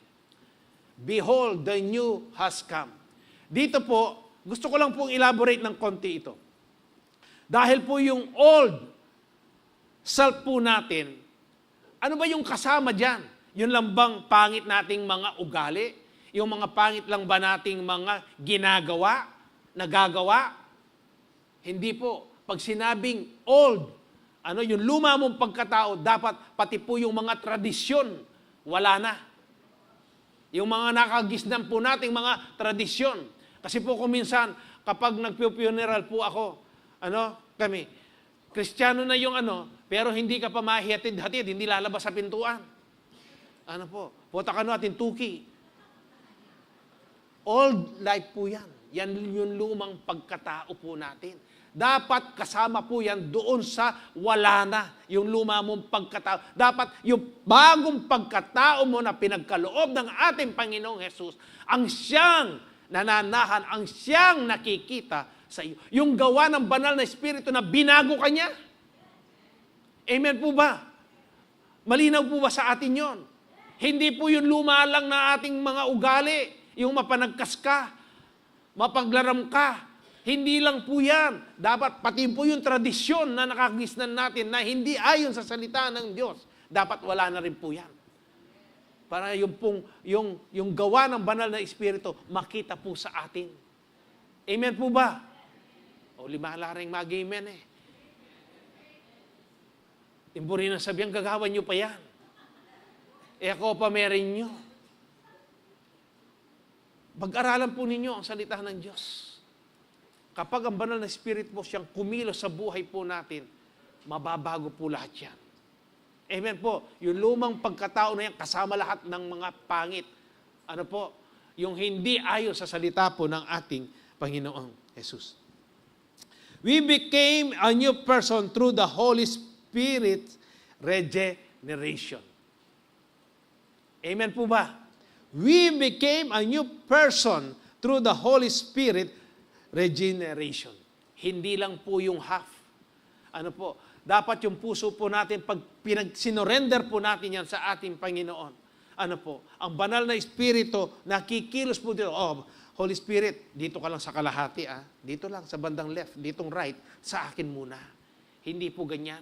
Behold, the new has come. Dito po, gusto ko lang pong elaborate ng konti ito. Dahil po yung old self po natin, ano ba yung kasama dyan? Yun lang bang pangit nating mga ugali? Yung mga pangit lang ba nating mga ginagawa, nagagawa? Hindi po. Pag sinabing old, yung luma mong pagkatao, dapat pati po yung mga tradisyon, wala na. Yung mga nakagisnan po nating mga tradisyon. Kasi po kung minsan, kapag nagpo-funeral po ako, kami, Kristiyano na yung pero hindi ka pa mahihatid-hatid, hindi lalabas sa pintuan. Puta ka atin tuki. Old life po yan. Yan yung lumang pagkatao po natin. Dapat kasama po yan doon sa wala na, yung luma mong pagkatao. Dapat yung bagong pagkatao mo na pinagkaloob ng ating Panginoong Hesus, ang siyang nananahan, ang siyang nakikita sa iyo. Yung gawa ng banal na Espiritu na binago ka niya. Amen po ba? Malinaw po ba sa atin yon? Hindi po yung luma lang na ating mga ugali, yung mapanagkas ka, mapaglaram ka. Hindi lang po yan. Dapat pati po yung tradisyon na nakagisnan natin na hindi ayon sa salita ng Diyos. Dapat wala na rin po yan. Para yung gawa ng banal na Espiritu makita po sa atin. Amen po ba? O lima ring mag-amen eh. Timburi na sabihan, gagawan nyo pa yan. Ako pa meron nyo. Pag-aralan po ninyo ang salita ng Diyos. Kapag ang banal na Spirit po siyang kumilos sa buhay po natin, mababago po lahat yan. Amen po. Yung lumang pagkatao na yan, kasama lahat ng mga pangit. Yung hindi ayon sa salita po ng ating Panginoong Jesus. We became a new person through the Holy Spirit's regeneration. Amen po ba? We became a new person through the Holy Spirit regeneration. Hindi lang po yung half. Dapat yung puso po natin, pag sinurrender po natin yan sa ating Panginoon, ang banal na Espiritu, nakikilos po dito, Holy Spirit, dito ka lang sa kalahati, dito lang sa bandang left, ditong right, sa akin muna. Hindi po ganyan.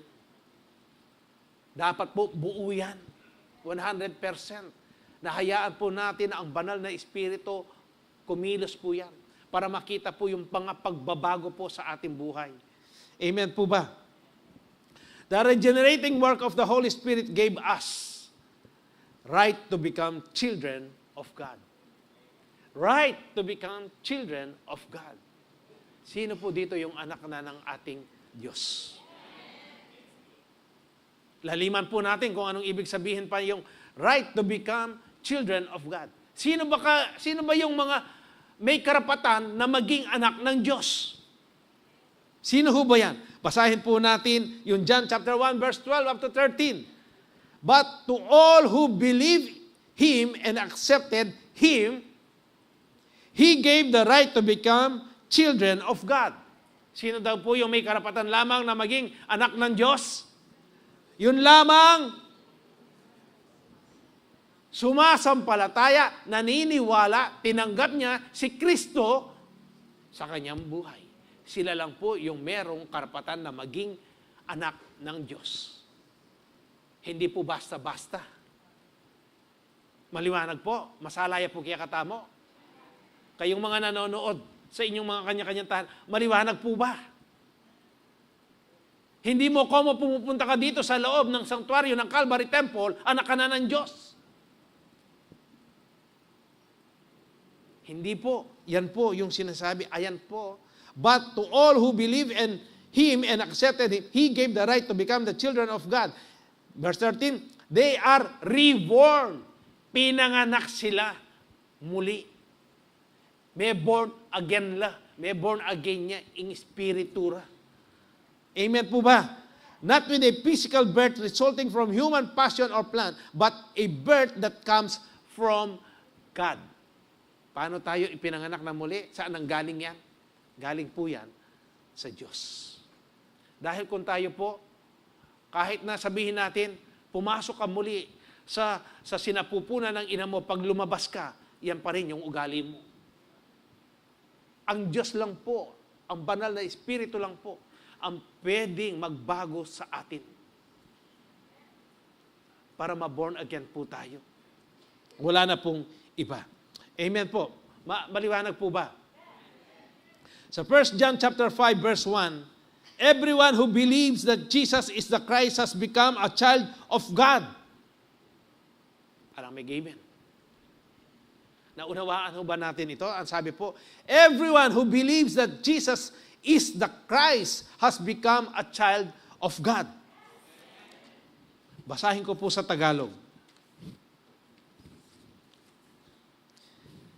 Dapat po buo yan, 100%. Nahayaan po natin na ang banal na Espiritu, kumilos po yan, para makita po yung pagbabago po sa ating buhay. Amen po ba? The regenerating work of the Holy Spirit gave us right to become children of God. Right to become children of God. Sino po dito yung anak na ng ating Diyos? Laliman po natin kung anong ibig sabihin pa yung right to become children of God. Sino ba yung mga may karapatan na maging anak ng Diyos? Sino ho ba yan? Basahin po natin yung John chapter 1 verse 12 up to 13. But to all who believe Him and accepted Him, He gave the right to become children of God. Sino daw po yung may karapatan lamang na maging anak ng Diyos? Yun lamang sumasampalataya, naniniwala, tinanggap niya si Kristo sa kanyang buhay. Sila lang po yung merong karapatan na maging anak ng Diyos. Hindi po basta-basta. Maliwanag po, masalaya po kaya katamo. Kayong mga nanonood sa inyong mga kanya-kanyang tahanan, maliwanag po ba? Hindi mo pumupunta ka dito sa loob ng sanctuaryo ng Calvary Temple, anak ka na ng Diyos. Hindi po. Yan po yung sinasabi. Ayan po. But to all who believe in Him and accepted Him, He gave the right to become the children of God. Verse 13, they are reborn. Pinanganak sila muli. May born again la. May born again niya in spiritura. Amen po ba? Not with a physical birth resulting from human passion or plan, but a birth that comes from God. Paano tayo ipinanganak na muli? Saan ang galing yan? Galing po yan sa Diyos. Dahil kung tayo po, Kahit na sabihin natin, pumasok ka muli sa sinapupunan ng ina mo, pag lumabas ka, yan pa rin yung ugali mo. Ang Diyos lang po, ang banal na Espiritu lang po, ang pwedeng magbago sa atin. Para ma-born again po tayo. Wala na pong iba. Amen po. Maliwanag po ba? Sa 1 John chapter 5 verse 1, everyone who believes that Jesus is the Christ has become a child of God. Parang may amen. Naunawaan ho ba natin ito? Ang sabi po, everyone who believes that Jesus is the Christ has become a child of God. Basahin ko po sa Tagalog.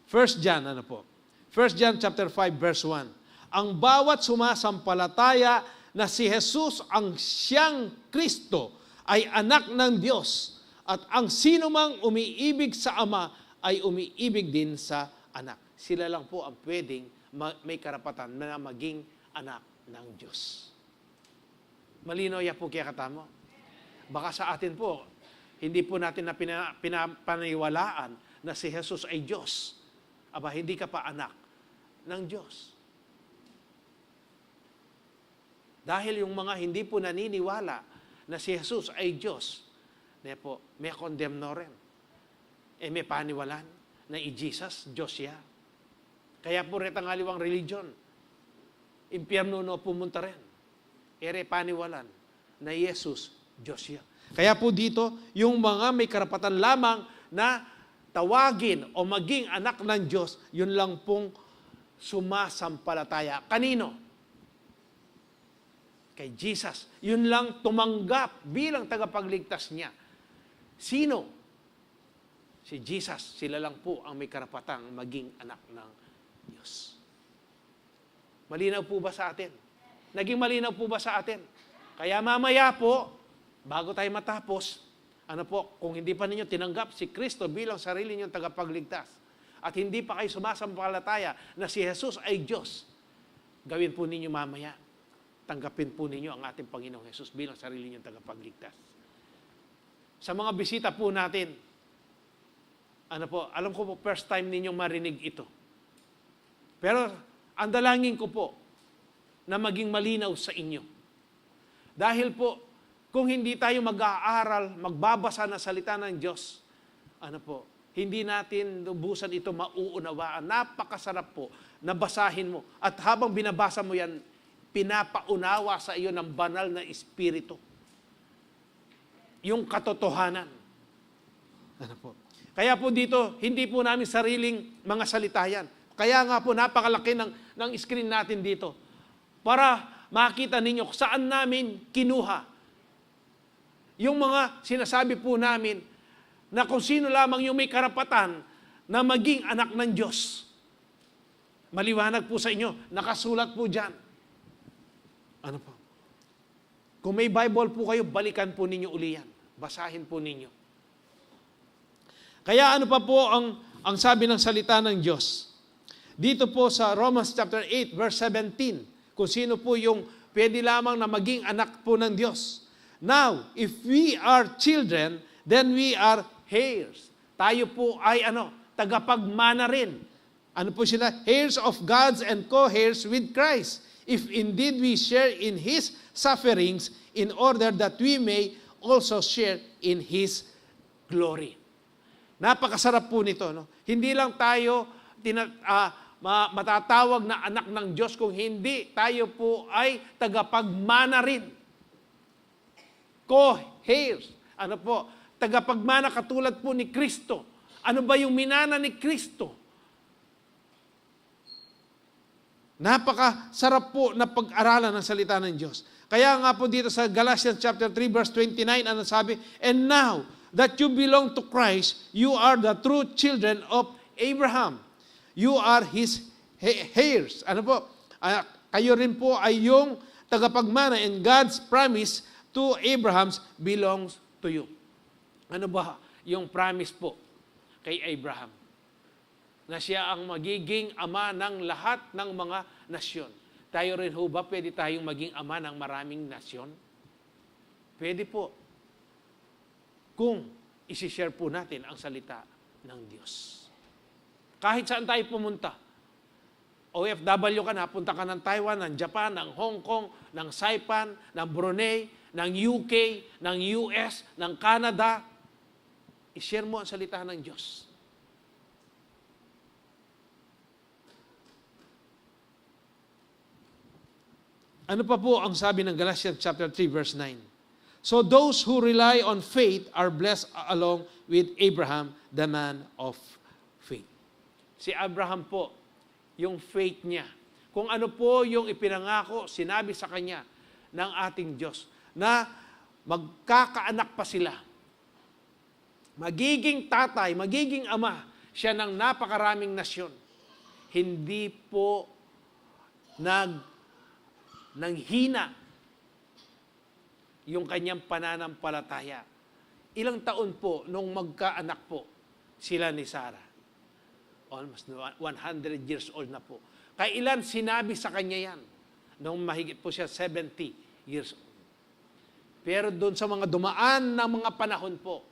1 John, 1 John chapter 5 verse 1. Ang bawat sumasampalataya na si Jesus ang siyang Kristo ay anak ng Diyos, at ang sino mang umiibig sa Ama ay umiibig din sa anak. Sila lang po ang pwedeng may karapatan na maging anak ng Diyos. Malinaw yan po kaya katamo. Baka sa atin po, hindi po natin na pinapaniwalaan na si Jesus ay Diyos. Aba, hindi ka pa anak ng Diyos. Dahil yung mga hindi po naniniwala na si Jesus ay Diyos, may condemn no rin. May paniwalan na i-Jesus, Diyos siya. Kaya po rin ang aliwang religion. Impyerno no pumunta rin. Paniwalan na Jesus, Diyos siya. Kaya po dito, yung mga may karapatan lamang na tawagin o maging anak ng Diyos, yun lang pong sumasampalataya. Kanino? Kay Jesus. Yun lang tumanggap bilang tagapagligtas niya. Sino? Si Jesus. Sila lang po ang may karapatang maging anak ng Diyos. Malinaw po ba sa atin? Naging malinaw po ba sa atin? Kaya mamaya po, bago tayo matapos, kung hindi pa ninyo tinanggap si Kristo bilang sarili ninyong tagapagligtas, at hindi pa kayo sumasampalataya na si Jesus ay Diyos, gawin po ninyo mamaya. Tanggapin po ninyo ang ating Panginoong Jesus bilang sarili ninyong tagapagligtas. Sa mga bisita po natin, alam ko po, first time ninyong marinig ito. Pero, ang dalangin ko po, na maging malinaw sa inyo. Dahil po, kung hindi tayo mag-aaral, magbabasa ng salita ng Diyos, hindi natin lubusan ito mauunawaan. Napakasarap po, nabasahin mo. At habang binabasa mo yan, pinapaunawa sa iyo ng banal na Espiritu. Yung katotohanan. Kaya po dito, hindi po namin sariling mga salita yan. Kaya nga po, napakalaki ng screen natin dito. Para makita ninyo saan namin kinuha. Yung mga sinasabi po namin na kung sino lamang yung may karapatan na maging anak ng Diyos. Maliwanag po sa inyo, nakasulat po dyan. Kung may Bible po kayo, balikan po ninyo uli yan. Basahin po ninyo. Kaya pa po ang sabi ng salita ng Diyos? Dito po sa Romans chapter 8 verse 17, kung sino po yung pwede lamang na maging anak po ng Diyos. Now, if we are children, then we are heirs. Tayo po ay tagapagmana rin. Po sila? Heirs of God's and co-heirs with Christ. If indeed we share in His sufferings, in order that we may also share in His glory. Napakasarap po nito. Hindi lang tayo matatawag na anak ng Diyos kung hindi tayo po ay tagapagmana rin. Co-heirs. Tagapagmana katulad po ni Kristo. Ano ba yung minana ni Kristo? Napakasarap po na pag-aralan ng salita ng Diyos. Kaya nga po dito sa Galatians chapter 3 verse 29, sabi? And now that you belong to Christ, you are the true children of Abraham. You are His heirs. Kayo rin po ay yung tagapagmana, and God's promise to Abraham belongs to you. Ano ba yung promise po kay Abraham? Na siya ang magiging ama ng lahat ng mga nasyon. Tayo rin ho ba pwede tayong maging ama ng maraming nasyon? Pwede po kung isi-share po natin ang salita ng Diyos. Kahit saan tayo pumunta, OFW ka na, punta ka ng Taiwan, ng Japan, ng Hong Kong, ng Saipan, ng Brunei, ng UK, ng US, ng Canada, i-share mo ang salita ng Diyos. Ano pa po ang sabi ng Galatians chapter 3 verse 9? So those who rely on faith are blessed along with Abraham, the man of faith. Si Abraham po, yung faith niya, kung ano po yung ipinangako, sinabi sa kanya ng ating Diyos, na magkakaanak pa sila. Magiging tatay, magiging ama, siya ng napakaraming nasyon. Hindi po nanghina yung kanyang pananampalataya. Ilang taon po nung magkaanak po sila ni Sarah? Almost 100 years old na po. Kailan sinabi sa kanya yan? Nung mahigit po siya 70 years old. Pero doon sa mga dumaan na mga panahon po,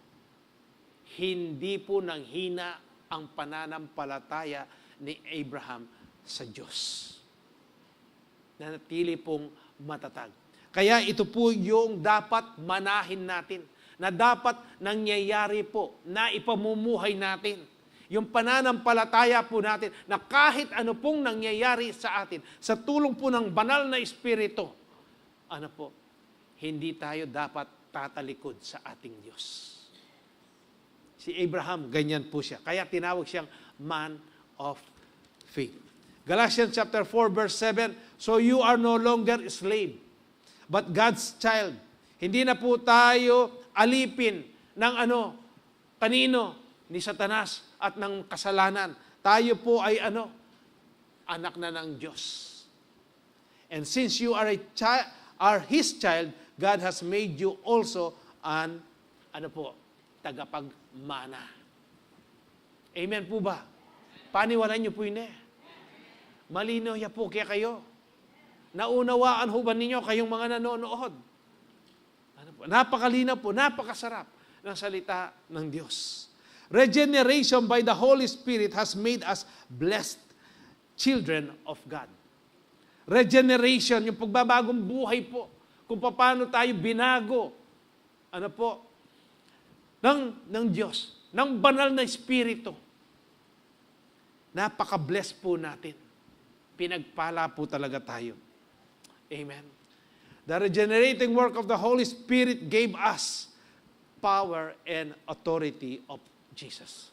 hindi po nanghina ang pananampalataya ni Abraham sa Diyos. Nanatili pong matatag. Kaya ito po yung dapat manahin natin, na dapat nangyayari po, na ipamumuhay natin. Yung pananampalataya po natin, na kahit ano pong nangyayari sa atin, sa tulong po ng banal na Espiritu, ano po, hindi tayo dapat tatalikod sa ating Diyos. Si Abraham, ganyan po siya. Kaya tinawag siyang man of faith. Galatians chapter 4 verse 7, so you are no longer a slave, but God's child. Hindi na po tayo alipin ng kanino? Ni Satanas at ng kasalanan. Tayo po ay anak na ng Diyos. And since you are His child, God has made you also an tagapagmana. Amen po ba? Paniwalan niyo po yun Malinaw niya po kaya kayo. Naunawaan ho ba ninyo kayong mga nanonood? Napakalinaw po, napakasarap ng salita ng Diyos. Regeneration by the Holy Spirit has made us blessed children of God. Regeneration, yung pagbabagong buhay po, kung paano tayo binago, ng Diyos, ng banal na Espiritu. Napaka-bless po natin. Pinagpala po talaga tayo. Amen. The regenerating work of the Holy Spirit gave us power and authority of Jesus.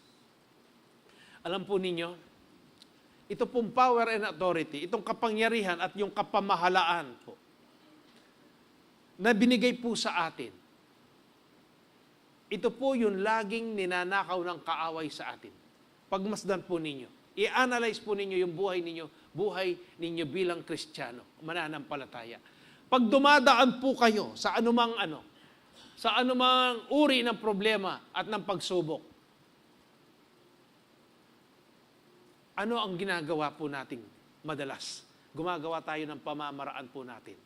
Alam po ninyo, ito pong power and authority, itong kapangyarihan at yung kapamahalaan po, na binigay po sa atin, ito po yung laging ninanakaw ng kaaway sa atin. Pagmasdan po ninyo, i-analyze po ninyo yung buhay ninyo bilang Kristiyano, mananampalataya. Pag dumadaan po kayo sa anumang uri ng problema at ng pagsubok, ano ang ginagawa po natin madalas? Gumagawa tayo ng pamamaraan po natin.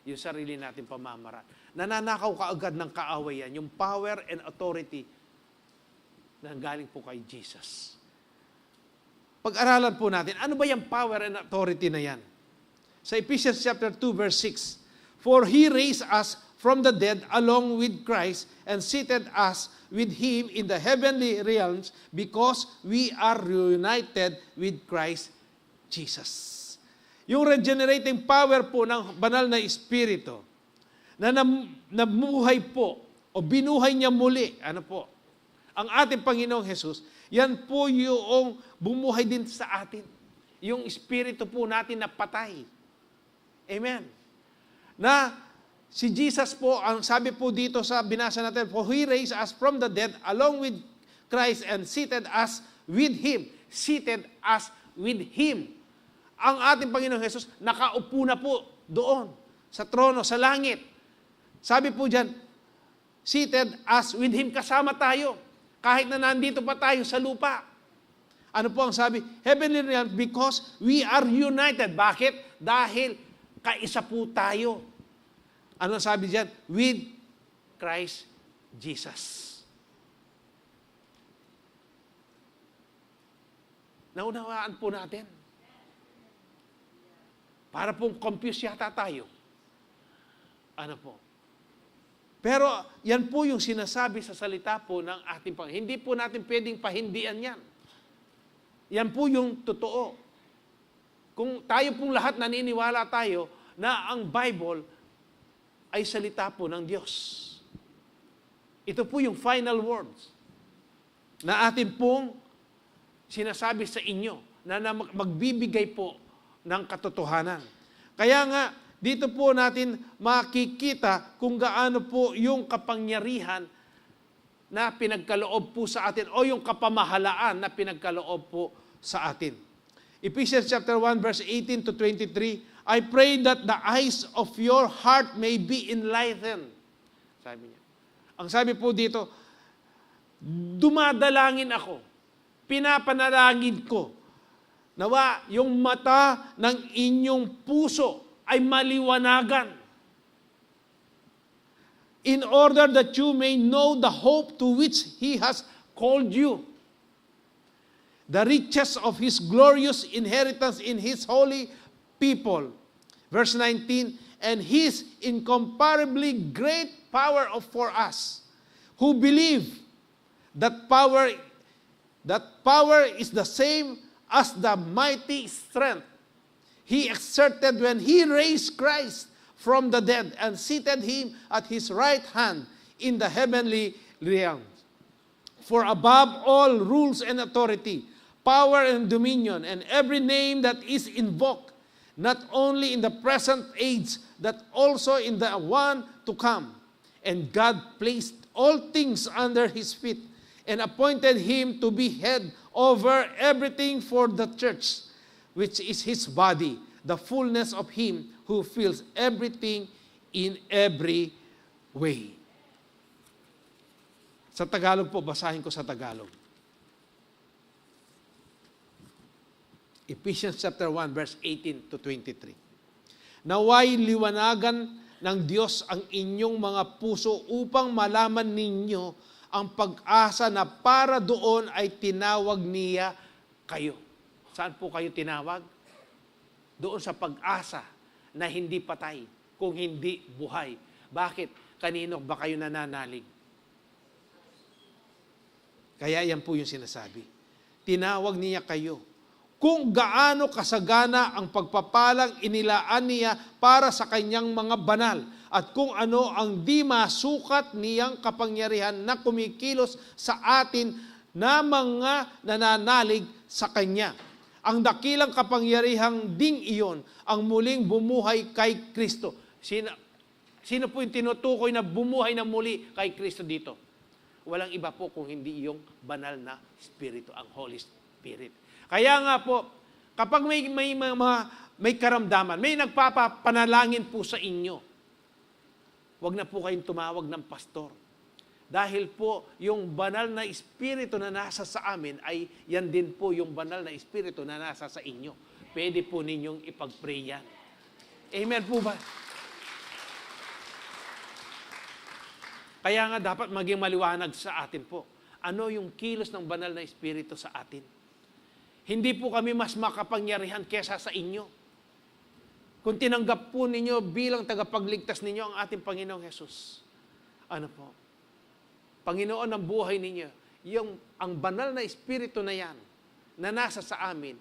Yung sarili natin pamamaraan. Nananakaw ka agad ng kaaway yan. Yung power and authority na galing po kay Jesus. Pag-aralan po natin, ano ba yung power and authority na yan? Sa Ephesians chapter 2 verse 6, for He raised us from the dead along with Christ and seated us with Him in the heavenly realms because we are reunited with Christ Jesus. Yung regenerating power po ng banal na Espiritu na namuhay po o binuhay niya muli, ang ating Panginoong Jesus, yan po yung bumuhay din sa atin. Yung Espiritu po natin na patay. Amen. Na si Jesus po, ang sabi po dito sa binasa natin, for He raised us from the dead along with Christ and seated us with Him. Seated us with Him. Ang ating Panginoong Jesus, nakaupo na po doon, sa trono, sa langit. Sabi po dyan, seated us with Him, kasama tayo. Kahit na nandito pa tayo sa lupa. Ano po ang sabi? Heavenly realm, because we are united. Bakit? Dahil kaisa po tayo. Ano sabi diyan? With Christ Jesus. Naunawaan po natin. Para pong confused yata tayo. Ano po? Pero yan po yung sinasabi sa salita po ng ating Panginoon. Hindi po natin pwedeng pahindian yan. Yan po yung totoo. Kung tayo pong lahat naniniwala tayo na ang Bible ay salita po ng Diyos. Ito po yung final words na atin pong sinasabi sa inyo na magbibigay po ng katotohanan. Kaya nga, dito po natin makikita kung gaano po yung kapangyarihan na pinagkaloob po sa atin o yung kapamahalaan na pinagkaloob po sa atin. Ephesians chapter 1 verse 18 to 23, I pray that the eyes of your heart may be enlightened. Sabi niya. Ang sabi po dito, dumadalangin ako, pinapanalangin ko, nawa yung mata ng inyong puso ay maliwanagan, in order that you may know the hope to which He has called you, the riches of His glorious inheritance in His holy people. Verse 19, and His incomparably great power for us, who believe that power is the same as the mighty strength He exerted when He raised Christ from the dead and seated Him at His right hand in the heavenly realms. For above all rules and authority, power and dominion, and every name that is invoked, not only in the present age, but also in the one to come. And God placed all things under His feet, and appointed Him to be head over everything for the church, which is His body, the fullness of Him who fills everything in every way. Sa Tagalog po, basahin ko sa Tagalog. Ephesians chapter 1, verse 18 to 23. Naway liwanagan ng Diyos ang inyong mga puso upang malaman ninyo ang pag-asa na para doon ay tinawag niya kayo. Saan po kayo tinawag? Doon sa pag-asa na hindi patay, kung hindi buhay. Bakit? Kanino ba kayo nananalig? Kaya yan po yung sinasabi. Tinawag niya kayo. Kung gaano kasagana ang pagpapalang inilaan niya para sa kanyang mga banal, at kung ano ang di masukat niyang kapangyarihan na kumikilos sa atin na mga nananalig sa Kanya. Ang dakilang kapangyarihang ding iyon ang muling bumuhay kay Kristo. Sino po yung tinutukoy na bumuhay na muli kay Kristo dito? Walang iba po kung hindi yung banal na Espiritu, ang Holy Spirit. Kaya nga po, kapag may karamdaman, may nagpapapanalangin po sa inyo, huwag na po kayong tumawag ng pastor. Dahil po, yung banal na Espiritu na nasa sa amin, ay yan din po yung banal na Espiritu na nasa sa inyo. Pwede po ninyong ipag-pray yan. Amen po ba? Kaya nga dapat maging maliwanag sa atin po. Ano yung kilos ng banal na Espiritu sa atin? Hindi po kami mas makapangyarihan kesa sa inyo. Kung tinanggap po ninyo bilang tagapagligtas ninyo ang ating Panginoong Hesus. Ano po? Panginoon ng buhay ninyo, ang banal na Espiritu na yan, na nasa sa amin,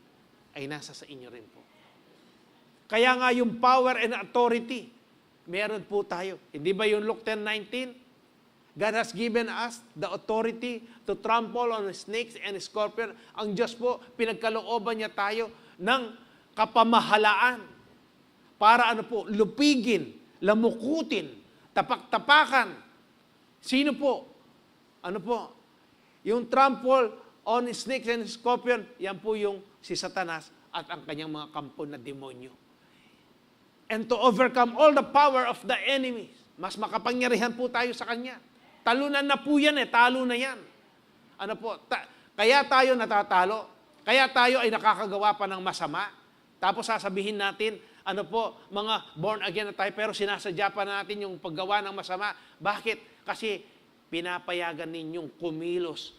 ay nasa sa inyo rin po. Kaya nga yung power and authority, meron po tayo. Hindi ba yung Luke 10:19? God has given us the authority to trample on snakes and scorpions. Ang Diyos po, pinagkalooban niya tayo ng kapamahalaan para lupigin, lamukutin, tapak-tapakan. Sino po? Yung trample on snakes and scorpions, yan po yung si Satanas at ang kanyang mga kampo na demonyo. And to overcome all the power of the enemy. Mas makapangyarihan po tayo sa kanya. Talunan na po yan talo na yan. Kaya tayo natatalo, kaya tayo ay nakakagawa pa ng masama. Tapos sasabihin natin, mga born again na tayo, pero sinasadya pa natin yung paggawa ng masama. Bakit? Kasi pinapayagan ninyong kumilos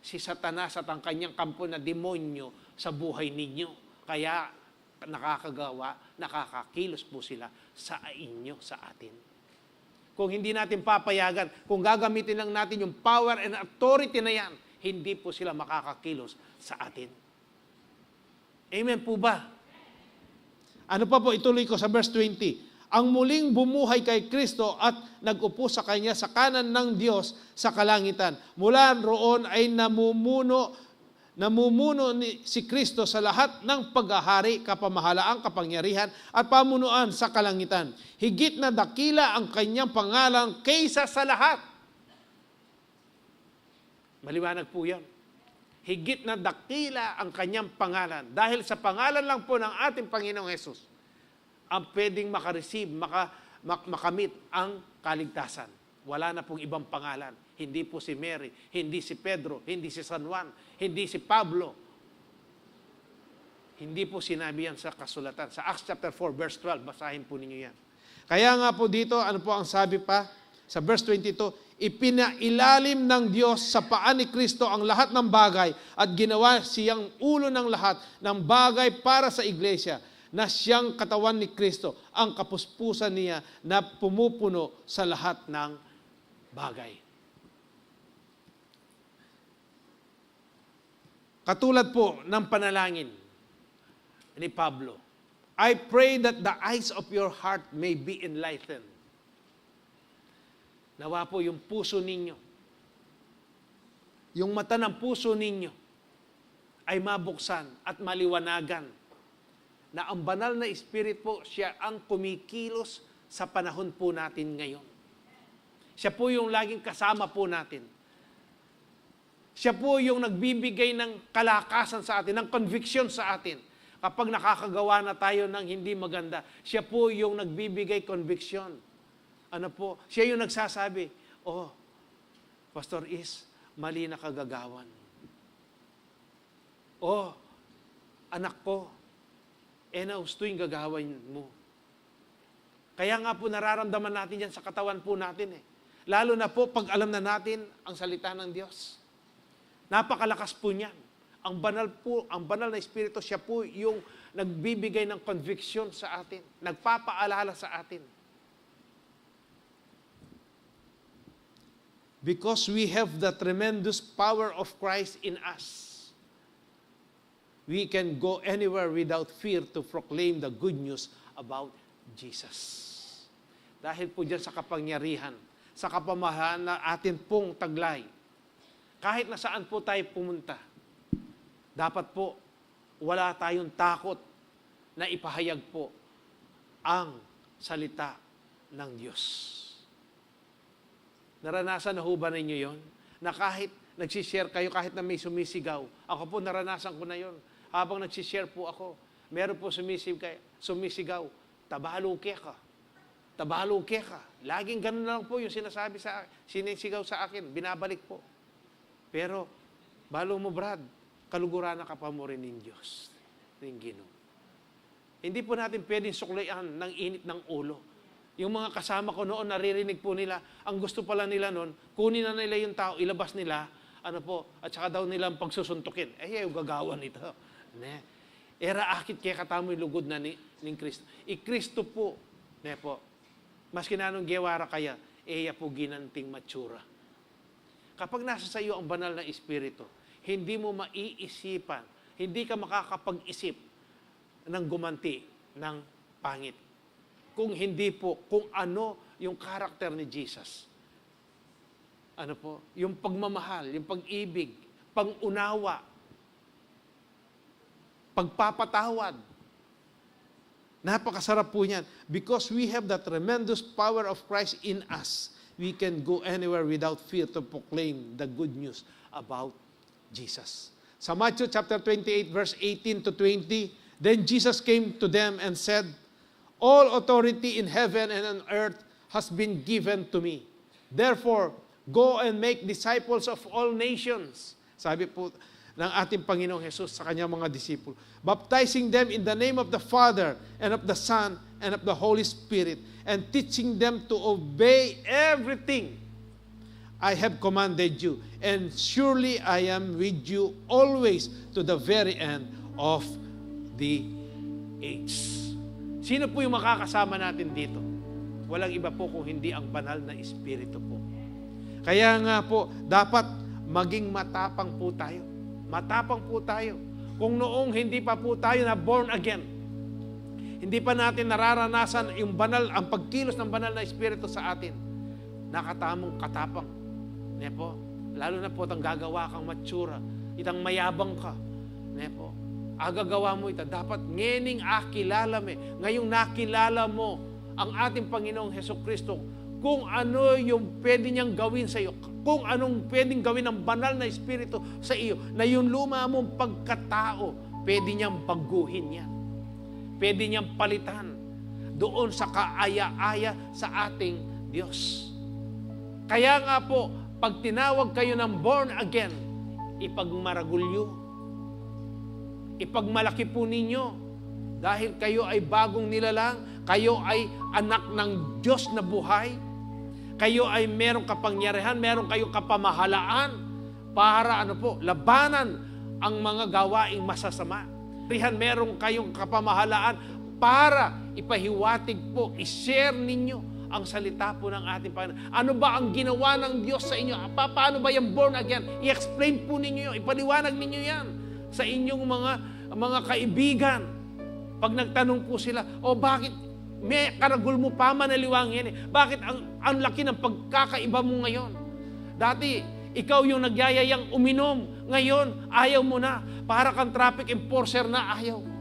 si Satanas at ang kanyang kampo na demonyo sa buhay ninyo. Kaya nakakakilos po sila sa inyo, sa atin. Kung hindi natin papayagan, kung gagamitin lang natin yung power and authority na yan, hindi po sila makakakilos sa atin. Amen po ba? Ano pa po, ituloy ko sa verse 20. Ang muling bumuhay kay Kristo at nag-upo sa Kanya sa kanan ng Diyos sa kalangitan. Mula roon ay namumuno si Kristo sa lahat ng paghahari, kapamahalaan, kapangyarihan at pamunuan sa kalangitan. Higit na dakila ang Kanyang pangalan kaysa sa lahat. Maliwanag po yan. Higit na dakila ang Kanyang pangalan. Dahil sa pangalan lang po ng ating Panginoong Hesus, ang pwedeng makareceive, makamit ang kaligtasan. Wala na pong ibang pangalan. Hindi po si Mary, hindi si Pedro, hindi si San Juan, hindi si Pablo. Hindi po sinabi yan sa kasulatan. Sa Acts chapter 4, verse 12, basahin po ninyo yan. Kaya nga po dito, ano po ang sabi pa? Sa verse 22, ipinailalim ng Diyos sa paa ni Kristo ang lahat ng bagay at ginawa siyang ulo ng lahat ng bagay para sa iglesia, na siyang katawan ni Kristo, ang kapuspusan niya na pumupuno sa lahat ng bagay. Katulad po ng panalangin ni Pablo, I pray that the eyes of your heart may be enlightened. Nawa po yung puso ninyo, yung mata ng puso ninyo ay mabuksan at maliwanagan na ang banal na Spirit po, siya ang kumikilos sa panahon po natin ngayon. Siya po yung laging kasama po natin. Siya po yung nagbibigay ng kalakasan sa atin, ng conviction sa atin. Kapag nakakagawa na tayo ng hindi maganda, siya po yung nagbibigay conviction. Ano po? Siya yung nagsasabi, oh, Pastor Is, mali na kagagawan. Oh, anak ko, gusto yung gagawin mo. Kaya nga po nararamdaman natin yan sa katawan po natin eh. Lalo na po pag alam na natin ang salita ng Diyos. Napakalakas po niyan. Ang banal na Espiritu, siya po yung nagbibigay ng conviction sa atin. Nagpapaalala sa atin. Because we have the tremendous power of Christ in us, we can go anywhere without fear to proclaim the good news about Jesus. Dahil po dyan sa kapangyarihan, sa kapamahalaan na atin pong taglay, kahit na saan po tayo pumunta, dapat po wala tayong takot na ipahayag po ang salita ng Diyos. Naranasan na ho ba ninyo yon? Na kahit nagsishare kayo, kahit na may sumisigaw, ako po naranasan ko na yon. Habang nagsishare po ako, meron po sumisigaw, tabaluke ka. Tabaluke ka. Laging ganun lang po yung sinisigaw sa akin, binabalik po. Pero, balo mo Brad, kaluguranan ka pa mo rin ng Diyos, ng Ginoo. Hindi po natin pwedeng suklayan ng init ng ulo. Yung mga kasama ko noon, naririnig po nila, ang gusto pala nila noon, kunin na nila yung tao, ilabas nila, at saka daw nilang pagsusuntukin. Yung gagawan ito. Era akit kaya katamo yung lugod na ni Kristo. Kristo po, maski na nung gewara kaya, po ginanting matsura. Kapag nasa sa iyo ang banal na Espiritu, hindi mo maiisipan, hindi ka makakapag-isip ng gumanti ng pangit. Kung hindi po, kung ano yung karakter ni Jesus. Yung pagmamahal, yung pag-ibig, pang-unawa, pagpapatawad. Napakasarap po niyan. Because we have the tremendous power of Christ in us, we can go anywhere without fear to proclaim the good news about Jesus. Sa Matthew chapter 28, verse 18 to 20, then Jesus came to them and said, all authority in heaven and on earth has been given to me. Therefore, go and make disciples of all nations. Sabi po ng ating Panginoong Jesus sa kanyang mga disipulo, baptizing them in the name of the Father and of the Son and of the Holy Spirit, and teaching them to obey everything I have commanded you, and surely I am with you always to the very end of the age. Sino po yung makakasama natin dito? Walang iba po kung hindi ang banal na Espiritu po. Kaya nga po, dapat maging matapang po tayo. Matapang po tayo. Kung noong hindi pa po tayo na born again, hindi pa natin nararanasan yung banal, ang pagkilos ng banal na Espiritu sa atin, nakatamong katapang. Nepo, lalo na po itang gagawa kang matsura, itang mayabang ka. Nepo, agagawa mo ito. Dapat ngening akilala me. Ngayong nakilala mo ang ating Panginoong Hesukristo, kung ano yung pwede niyang gawin sa iyo, kung anong pwedeng gawin ng banal na Espiritu sa iyo, na yung luma mong pagkatao, pwede niyang baguhin yan. Pwede niyang palitan doon sa kaaya-aya sa ating Diyos. Kaya nga po, pag tinawag kayo ng born again, ipagmaragulyo. Ipagmalaki po ninyo. Dahil kayo ay bagong nilalang, kayo ay anak ng Diyos na buhay, kayo ay merong kapangyarihan, meron kayong kapamahalaan para labanan ang mga gawaing masasama. Meron kayong kapamahalaan para ipahiwatig po, i-share ninyo ang salita po ng ating Panginoon. Ano ba ang ginawa ng Diyos sa inyo? Paano ba yung born again? I-explain po ninyo yun. Ipaliwanag ninyo yan sa inyong mga kaibigan. Pag nagtanong po sila, bakit may karagul mo pa manaliwangin? Bakit ang laki ng pagkakaiba mo ngayon? Dati, ikaw yung nagyayayang uminom. Ngayon, ayaw mo na. Para kang traffic enforcer na, ayaw mo.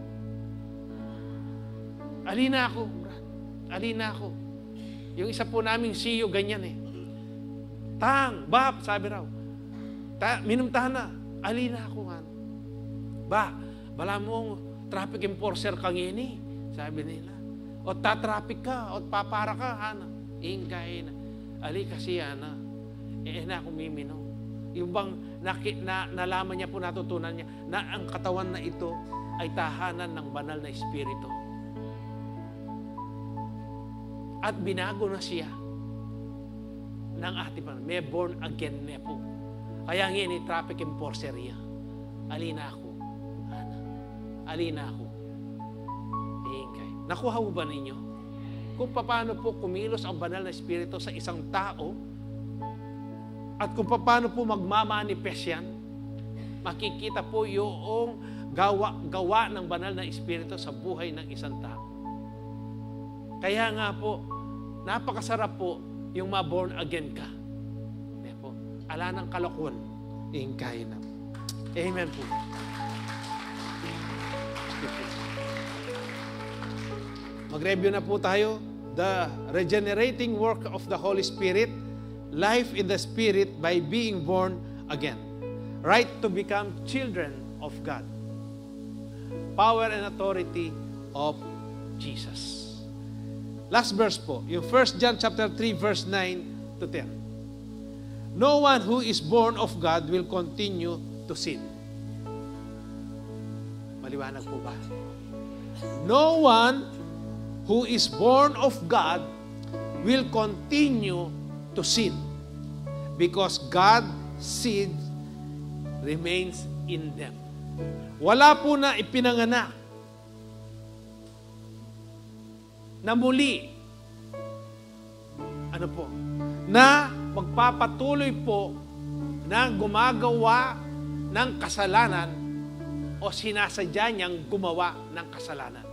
Alina ako, brad. Alina ako. Yung isa po naming CEO, ganyan eh. Bab, sabi raw. Minumtahan na. Alina ako, man. Bala mo, traffic enforcer kang ini. Sabi nila. O tatraffic ka, o papara ka, hana. Ingkay na. Ali kasi, hana. Na ako miminom. Yung bang nalaman niya po, natutunan niya, na ang katawan na ito ay tahanan ng banal na Espiritu. At binago na siya ng ating Panginoon. May born again na po. Kaya ngayon, traffic enforcer niya. Alina ako. Alina ako. Ingkay. Nakuha mo ba ninyo? Kung paano po kumilos ang banal na Espiritu sa isang tao, at kung paano po magmamanifest yan, makikita po yung gawa ng banal na Espiritu sa buhay ng isang tao. Kaya nga po, napakasarap po yung ma-born again ka. Po, ala ng kalokohan, ingkay na. Amen po. Mag-review na po tayo. The regenerating work of the Holy Spirit, life in the Spirit by being born again. Right to become children of God. Power and authority of Jesus. Last verse po, yung 1 John chapter 3 verse 9 to 10. No one who is born of God will continue to sin. Maliwanag po ba? No one who is born of God will continue to sin because God's seed remains in them. Wala po na ipinanganak na muli, na magpapatuloy po na gumagawa ng kasalanan o sinasadya niyang gumawa ng kasalanan.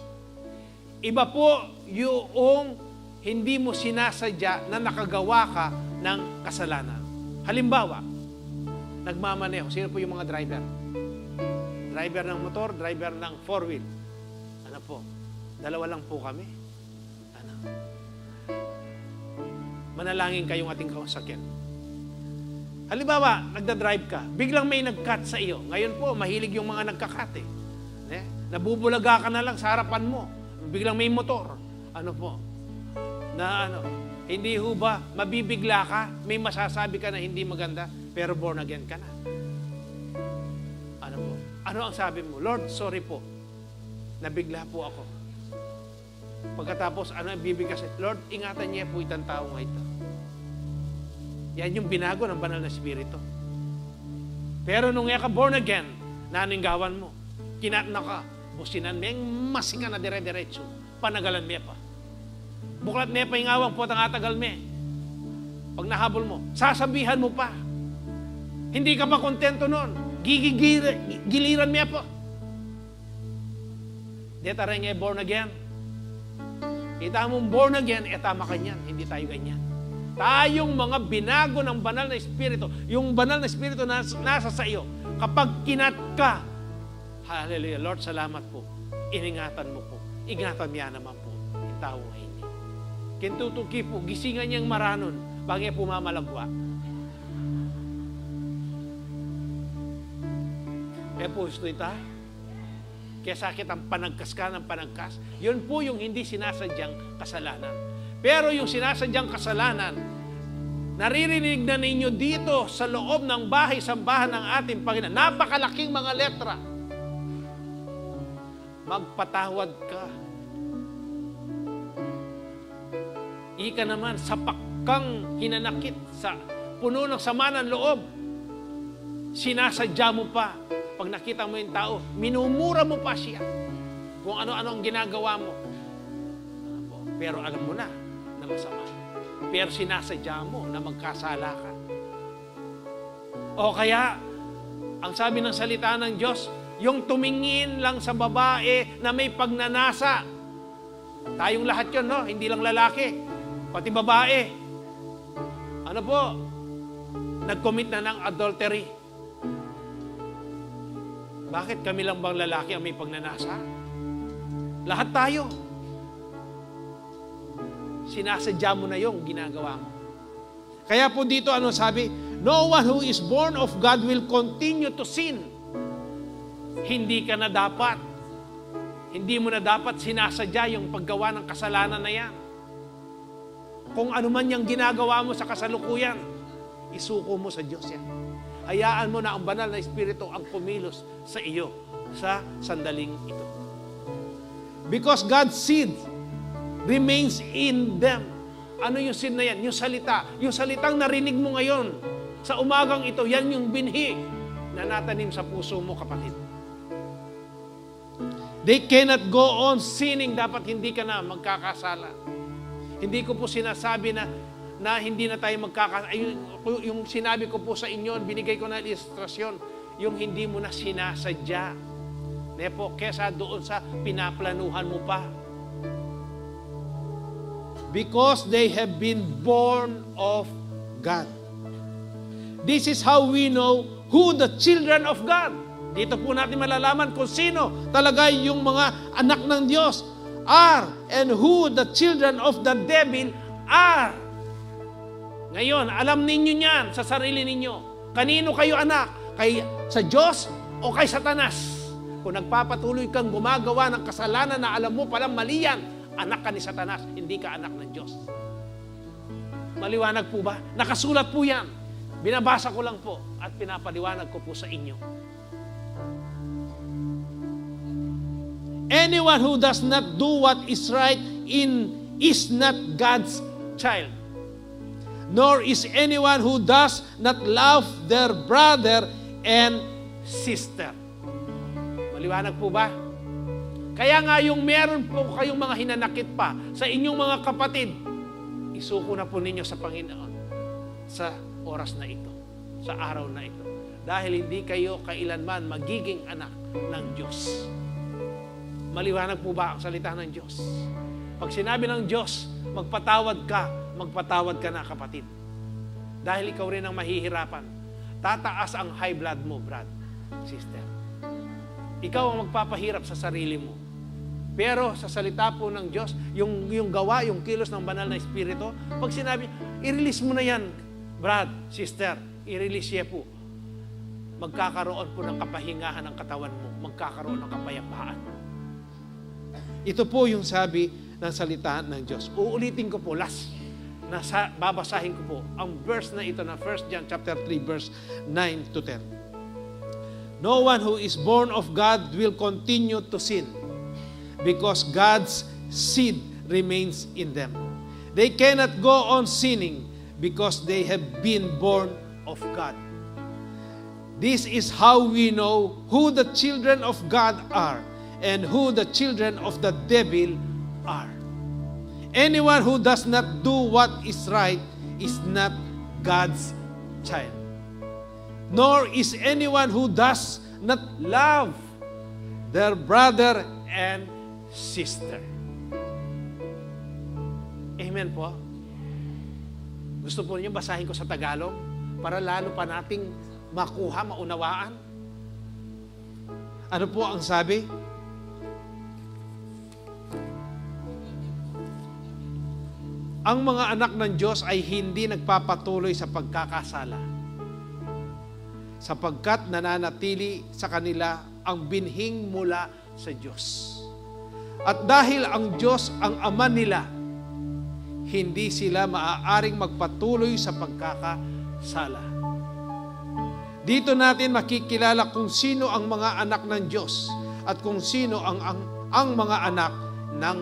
Iba po yung hindi mo sinasadya na nakagawa ka ng kasalanan. Halimbawa, nagmamaneho. Sino po yung mga driver? Driver ng motor, driver ng four-wheel. Dalawa lang po kami. Manalangin kayong ating sakyan. Halimbawa, nagda-drive ka, biglang may nag-cut sa iyo. Ngayon po, mahilig yung mga nagka-cut eh. Nabubulaga ka na lang sa harapan mo. Biglang may motor. Hindi ho ba, mabibigla ka, may masasabi ka na hindi maganda, pero born again ka na. Ano ang sabi mo? Lord, sorry po. Nabigla po ako. Pagkatapos, bibigkas? Lord, ingatan niya po itang tao nga ito. Yan yung binago ng banal na Espiritu. Pero nung ka born again, naninggawan mo, kinatna ka, businan mo, yung masika na dire-diretso, panagalan mo pa. Buklat mo pa yung awang po, tangatagal mo. Pag nahabol mo, sasabihan mo pa. Hindi ka pa kontento nun. Giliran mo pa. Deta rin nga born again. Kita mong born again, tama ka niyan. Hindi tayo ganyan. Tayong mga binago ng banal na Espiritu, yung banal na Espiritu nasa sa iyo, kapag kinat ka, hallelujah, Lord, salamat po. Iningatan mo po. Ingatan niya naman po. Yung tao ngayon. Kintutuki po, gisingan niyang maranon, bagay pumamalagwa. Kaya po, gusto ita, kaya sakit ang panagkas ka ng panagkas. Yun po yung hindi sinasadyang kasalanan. Pero yung sinasadyang kasalanan, naririnig na ninyo dito sa loob ng bahay-sambahan ng ating Panginoon. Napakalaking mga letra. Magpatawad ka. Ika naman, sapak kang hinanakit sa puno ng sama ng loob. Sinasadya mo pa. Pag nakita mo yung tao, minumura mo pa siya. Kung ano-ano ang ginagawa mo. Pero alam mo na masama. Pero sinasadya mo na magkasala ka. O kaya, ang sabi ng salita ng Diyos, yung tumingin lang sa babae na may pagnanasa. Tayong lahat yun, no? Hindi lang lalaki. Pati babae. Ano po? Nag-commit na ng adultery. Bakit kami lang bang lalaki ang may pagnanasa? Lahat tayo. Sinasadya mo na yung ginagawa mo. Kaya po dito, ano sabi? No one who is born of God will continue to sin. Hindi ka na dapat. Hindi mo na dapat sinasadya yung paggawa ng kasalanan na yan. Kung ano man yung ginagawa mo sa kasalukuyan, isuko mo sa Diyos yan. Hayaan mo na ang banal na Espiritu ang kumilos sa iyo sa sandaling ito. Because God's seed remains in them. Ano yung seed na yan? Yung salita. Yung salitang narinig mo ngayon sa umagang ito, yan yung binhi na natanim sa puso mo, kapatid. They cannot go on sinning. Dapat hindi ka na magkakasala. Hindi ko po sinasabi na hindi na tayo magkakasala. Yung sinabi ko po sa inyo, binigay ko na ilustrasyon, yung hindi mo na sinasadya. Nepo, kesa doon sa pinaplanuhan mo pa. Because they have been born of God. This is how we know who the children of God. Dito po natin malalaman kung sino talaga yung mga anak ng Diyos are and who the children of the devil are. Ngayon, alam ninyo niyan sa sarili ninyo. Kanino kayo anak? Sa Diyos o kay Satanas? Kung nagpapatuloy kang gumagawa ng kasalanan na alam mo palang mali yan, anak ka ni Satanas, hindi ka anak ng Diyos. Maliwanag po ba? Nakasulat po yan. Binabasa ko lang po at pinapaliwanag ko po sa inyo. Anyone who does not do what is right is not God's child. Nor is anyone who does not love their brother and sister. Maliwanag po ba? Kaya nga yung meron po kayong mga hinanakit pa sa inyong mga kapatid, isuko na po ninyo sa Panginoon sa oras na ito, sa araw na ito. Dahil hindi kayo kailanman magiging anak ng Diyos. Maliwanag po ba ang salita ng Diyos? Pag sinabi ng Diyos, magpatawad ka na, kapatid. Dahil ikaw rin ang mahihirapan. Tataas ang high blood mo, brad, sister. Ikaw ang magpapahirap sa sarili mo. Pero sa salita po ng Diyos, yung gawa, yung kilos ng banal na Espiritu, pag sinabi, i-release mo na yan, brad, sister, i-release niya po. Magkakaroon po ng kapahingahan ng katawan mo, magkakaroon ng kapayapaan. Ito po yung sabi ng salita ng Diyos. Uulitin ko po, babasahin ko po ang verse na ito na 1 John chapter 3 verse 9 to 10. No one who is born of God will continue to sin because God's seed remains in them. They cannot go on sinning because they have been born of God. This is how we know who the children of God are and who the children of the devil are. Anyone who does not do what is right is not God's child. Nor is anyone who does not love their brother and sister. Amen po. Gusto po niyo basahin ko sa Tagalog para lalo pa nating makuha, maunawaan? Ano po ang sabi? Ang mga anak ng Diyos ay hindi nagpapatuloy sa pagkakasala, sapagkat nananatili sa kanila ang binhing mula sa Diyos. At dahil ang Diyos ang ama nila, hindi sila maaaring magpatuloy sa pagkakasala. Dito natin makikilala kung sino ang mga anak ng Diyos at kung sino ang mga anak ng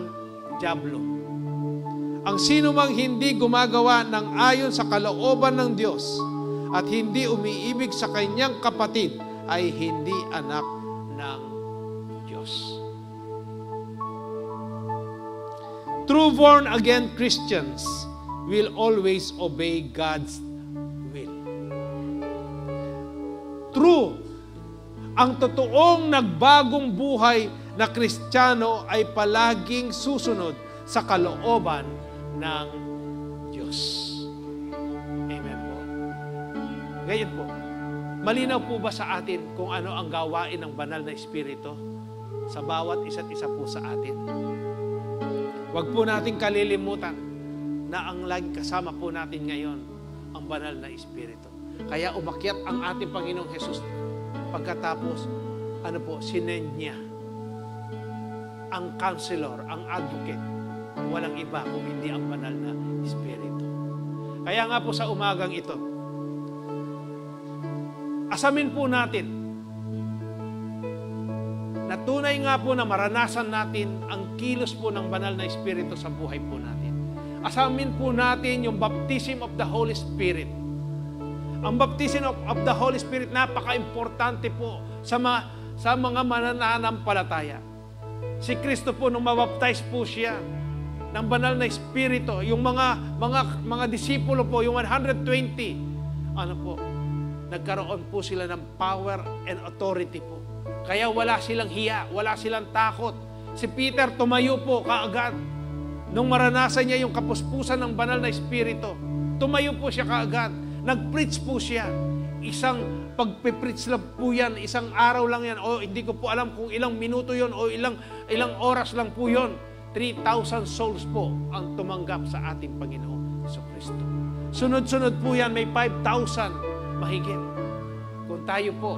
dyablo. Ang sino mang hindi gumagawa ng ayon sa kalooban ng Diyos at hindi umiibig sa kanyang kapatid ay hindi anak ng Diyos. True born-again Christians will always obey God's will. True, ang totoong nagbagong buhay na Kristiyano ay palaging susunod sa kalooban ng Diyos. Amen po. Ngayon po, malinaw po ba sa atin kung ano ang gawain ng banal na Espiritu sa bawat isa't isa po sa atin? Huwag po nating kalilimutan na ang laging kasama po natin ngayon ang banal na Espiritu. Kaya umakyat ang ating Panginoong Hesus pagkatapos, sinend niya ang counselor, ang advocate, walang iba kung hindi ang banal na Espiritu. Kaya nga po sa umagang ito, asamin po natin na tunay nga po na maranasan natin ang kilos po ng banal na Espiritu sa buhay po natin. Asamin po natin yung baptism of the Holy Spirit. Ang baptism of the Holy Spirit, napaka-importante po sa mga mananampalataya. Si Kristo po, nung mabaptize po siya ng banal na Espiritu, yung mga disipulo po, yung 120, nagkaroon po sila ng power and authority po. Kaya wala silang hiya, wala silang takot. Si Peter tumayo po kaagad. Nung maranasan niya yung kapuspusan ng banal na Espiritu, tumayo po siya kaagad. Nag-preach po siya. Isang pagpipreach lang po yan, isang araw lang yan, o hindi ko po alam kung ilang minuto yon o ilang oras lang po yon. 3,000 souls po ang tumanggap sa ating Panginoon Jesucristo. Sunod-sunod po yan, may 5,000 mahigit. Kung tayo po,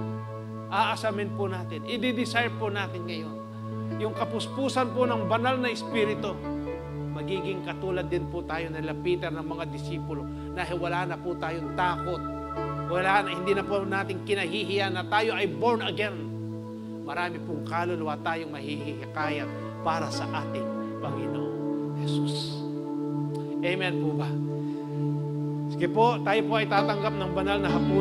aasamin po natin, i-desire po natin ngayon, yung kapuspusan po ng banal na Espiritu, magiging katulad din po tayo nila Peter ng mga disipulo na wala na po tayong takot. Hindi na po natin kinahihiyan na tayo ay born again. Marami pong kaluluwa tayong mahihikayat para sa ating Panginoong Jesus. Amen po ba? Sige po, tayo po ay tatanggap ng banal na hapunan.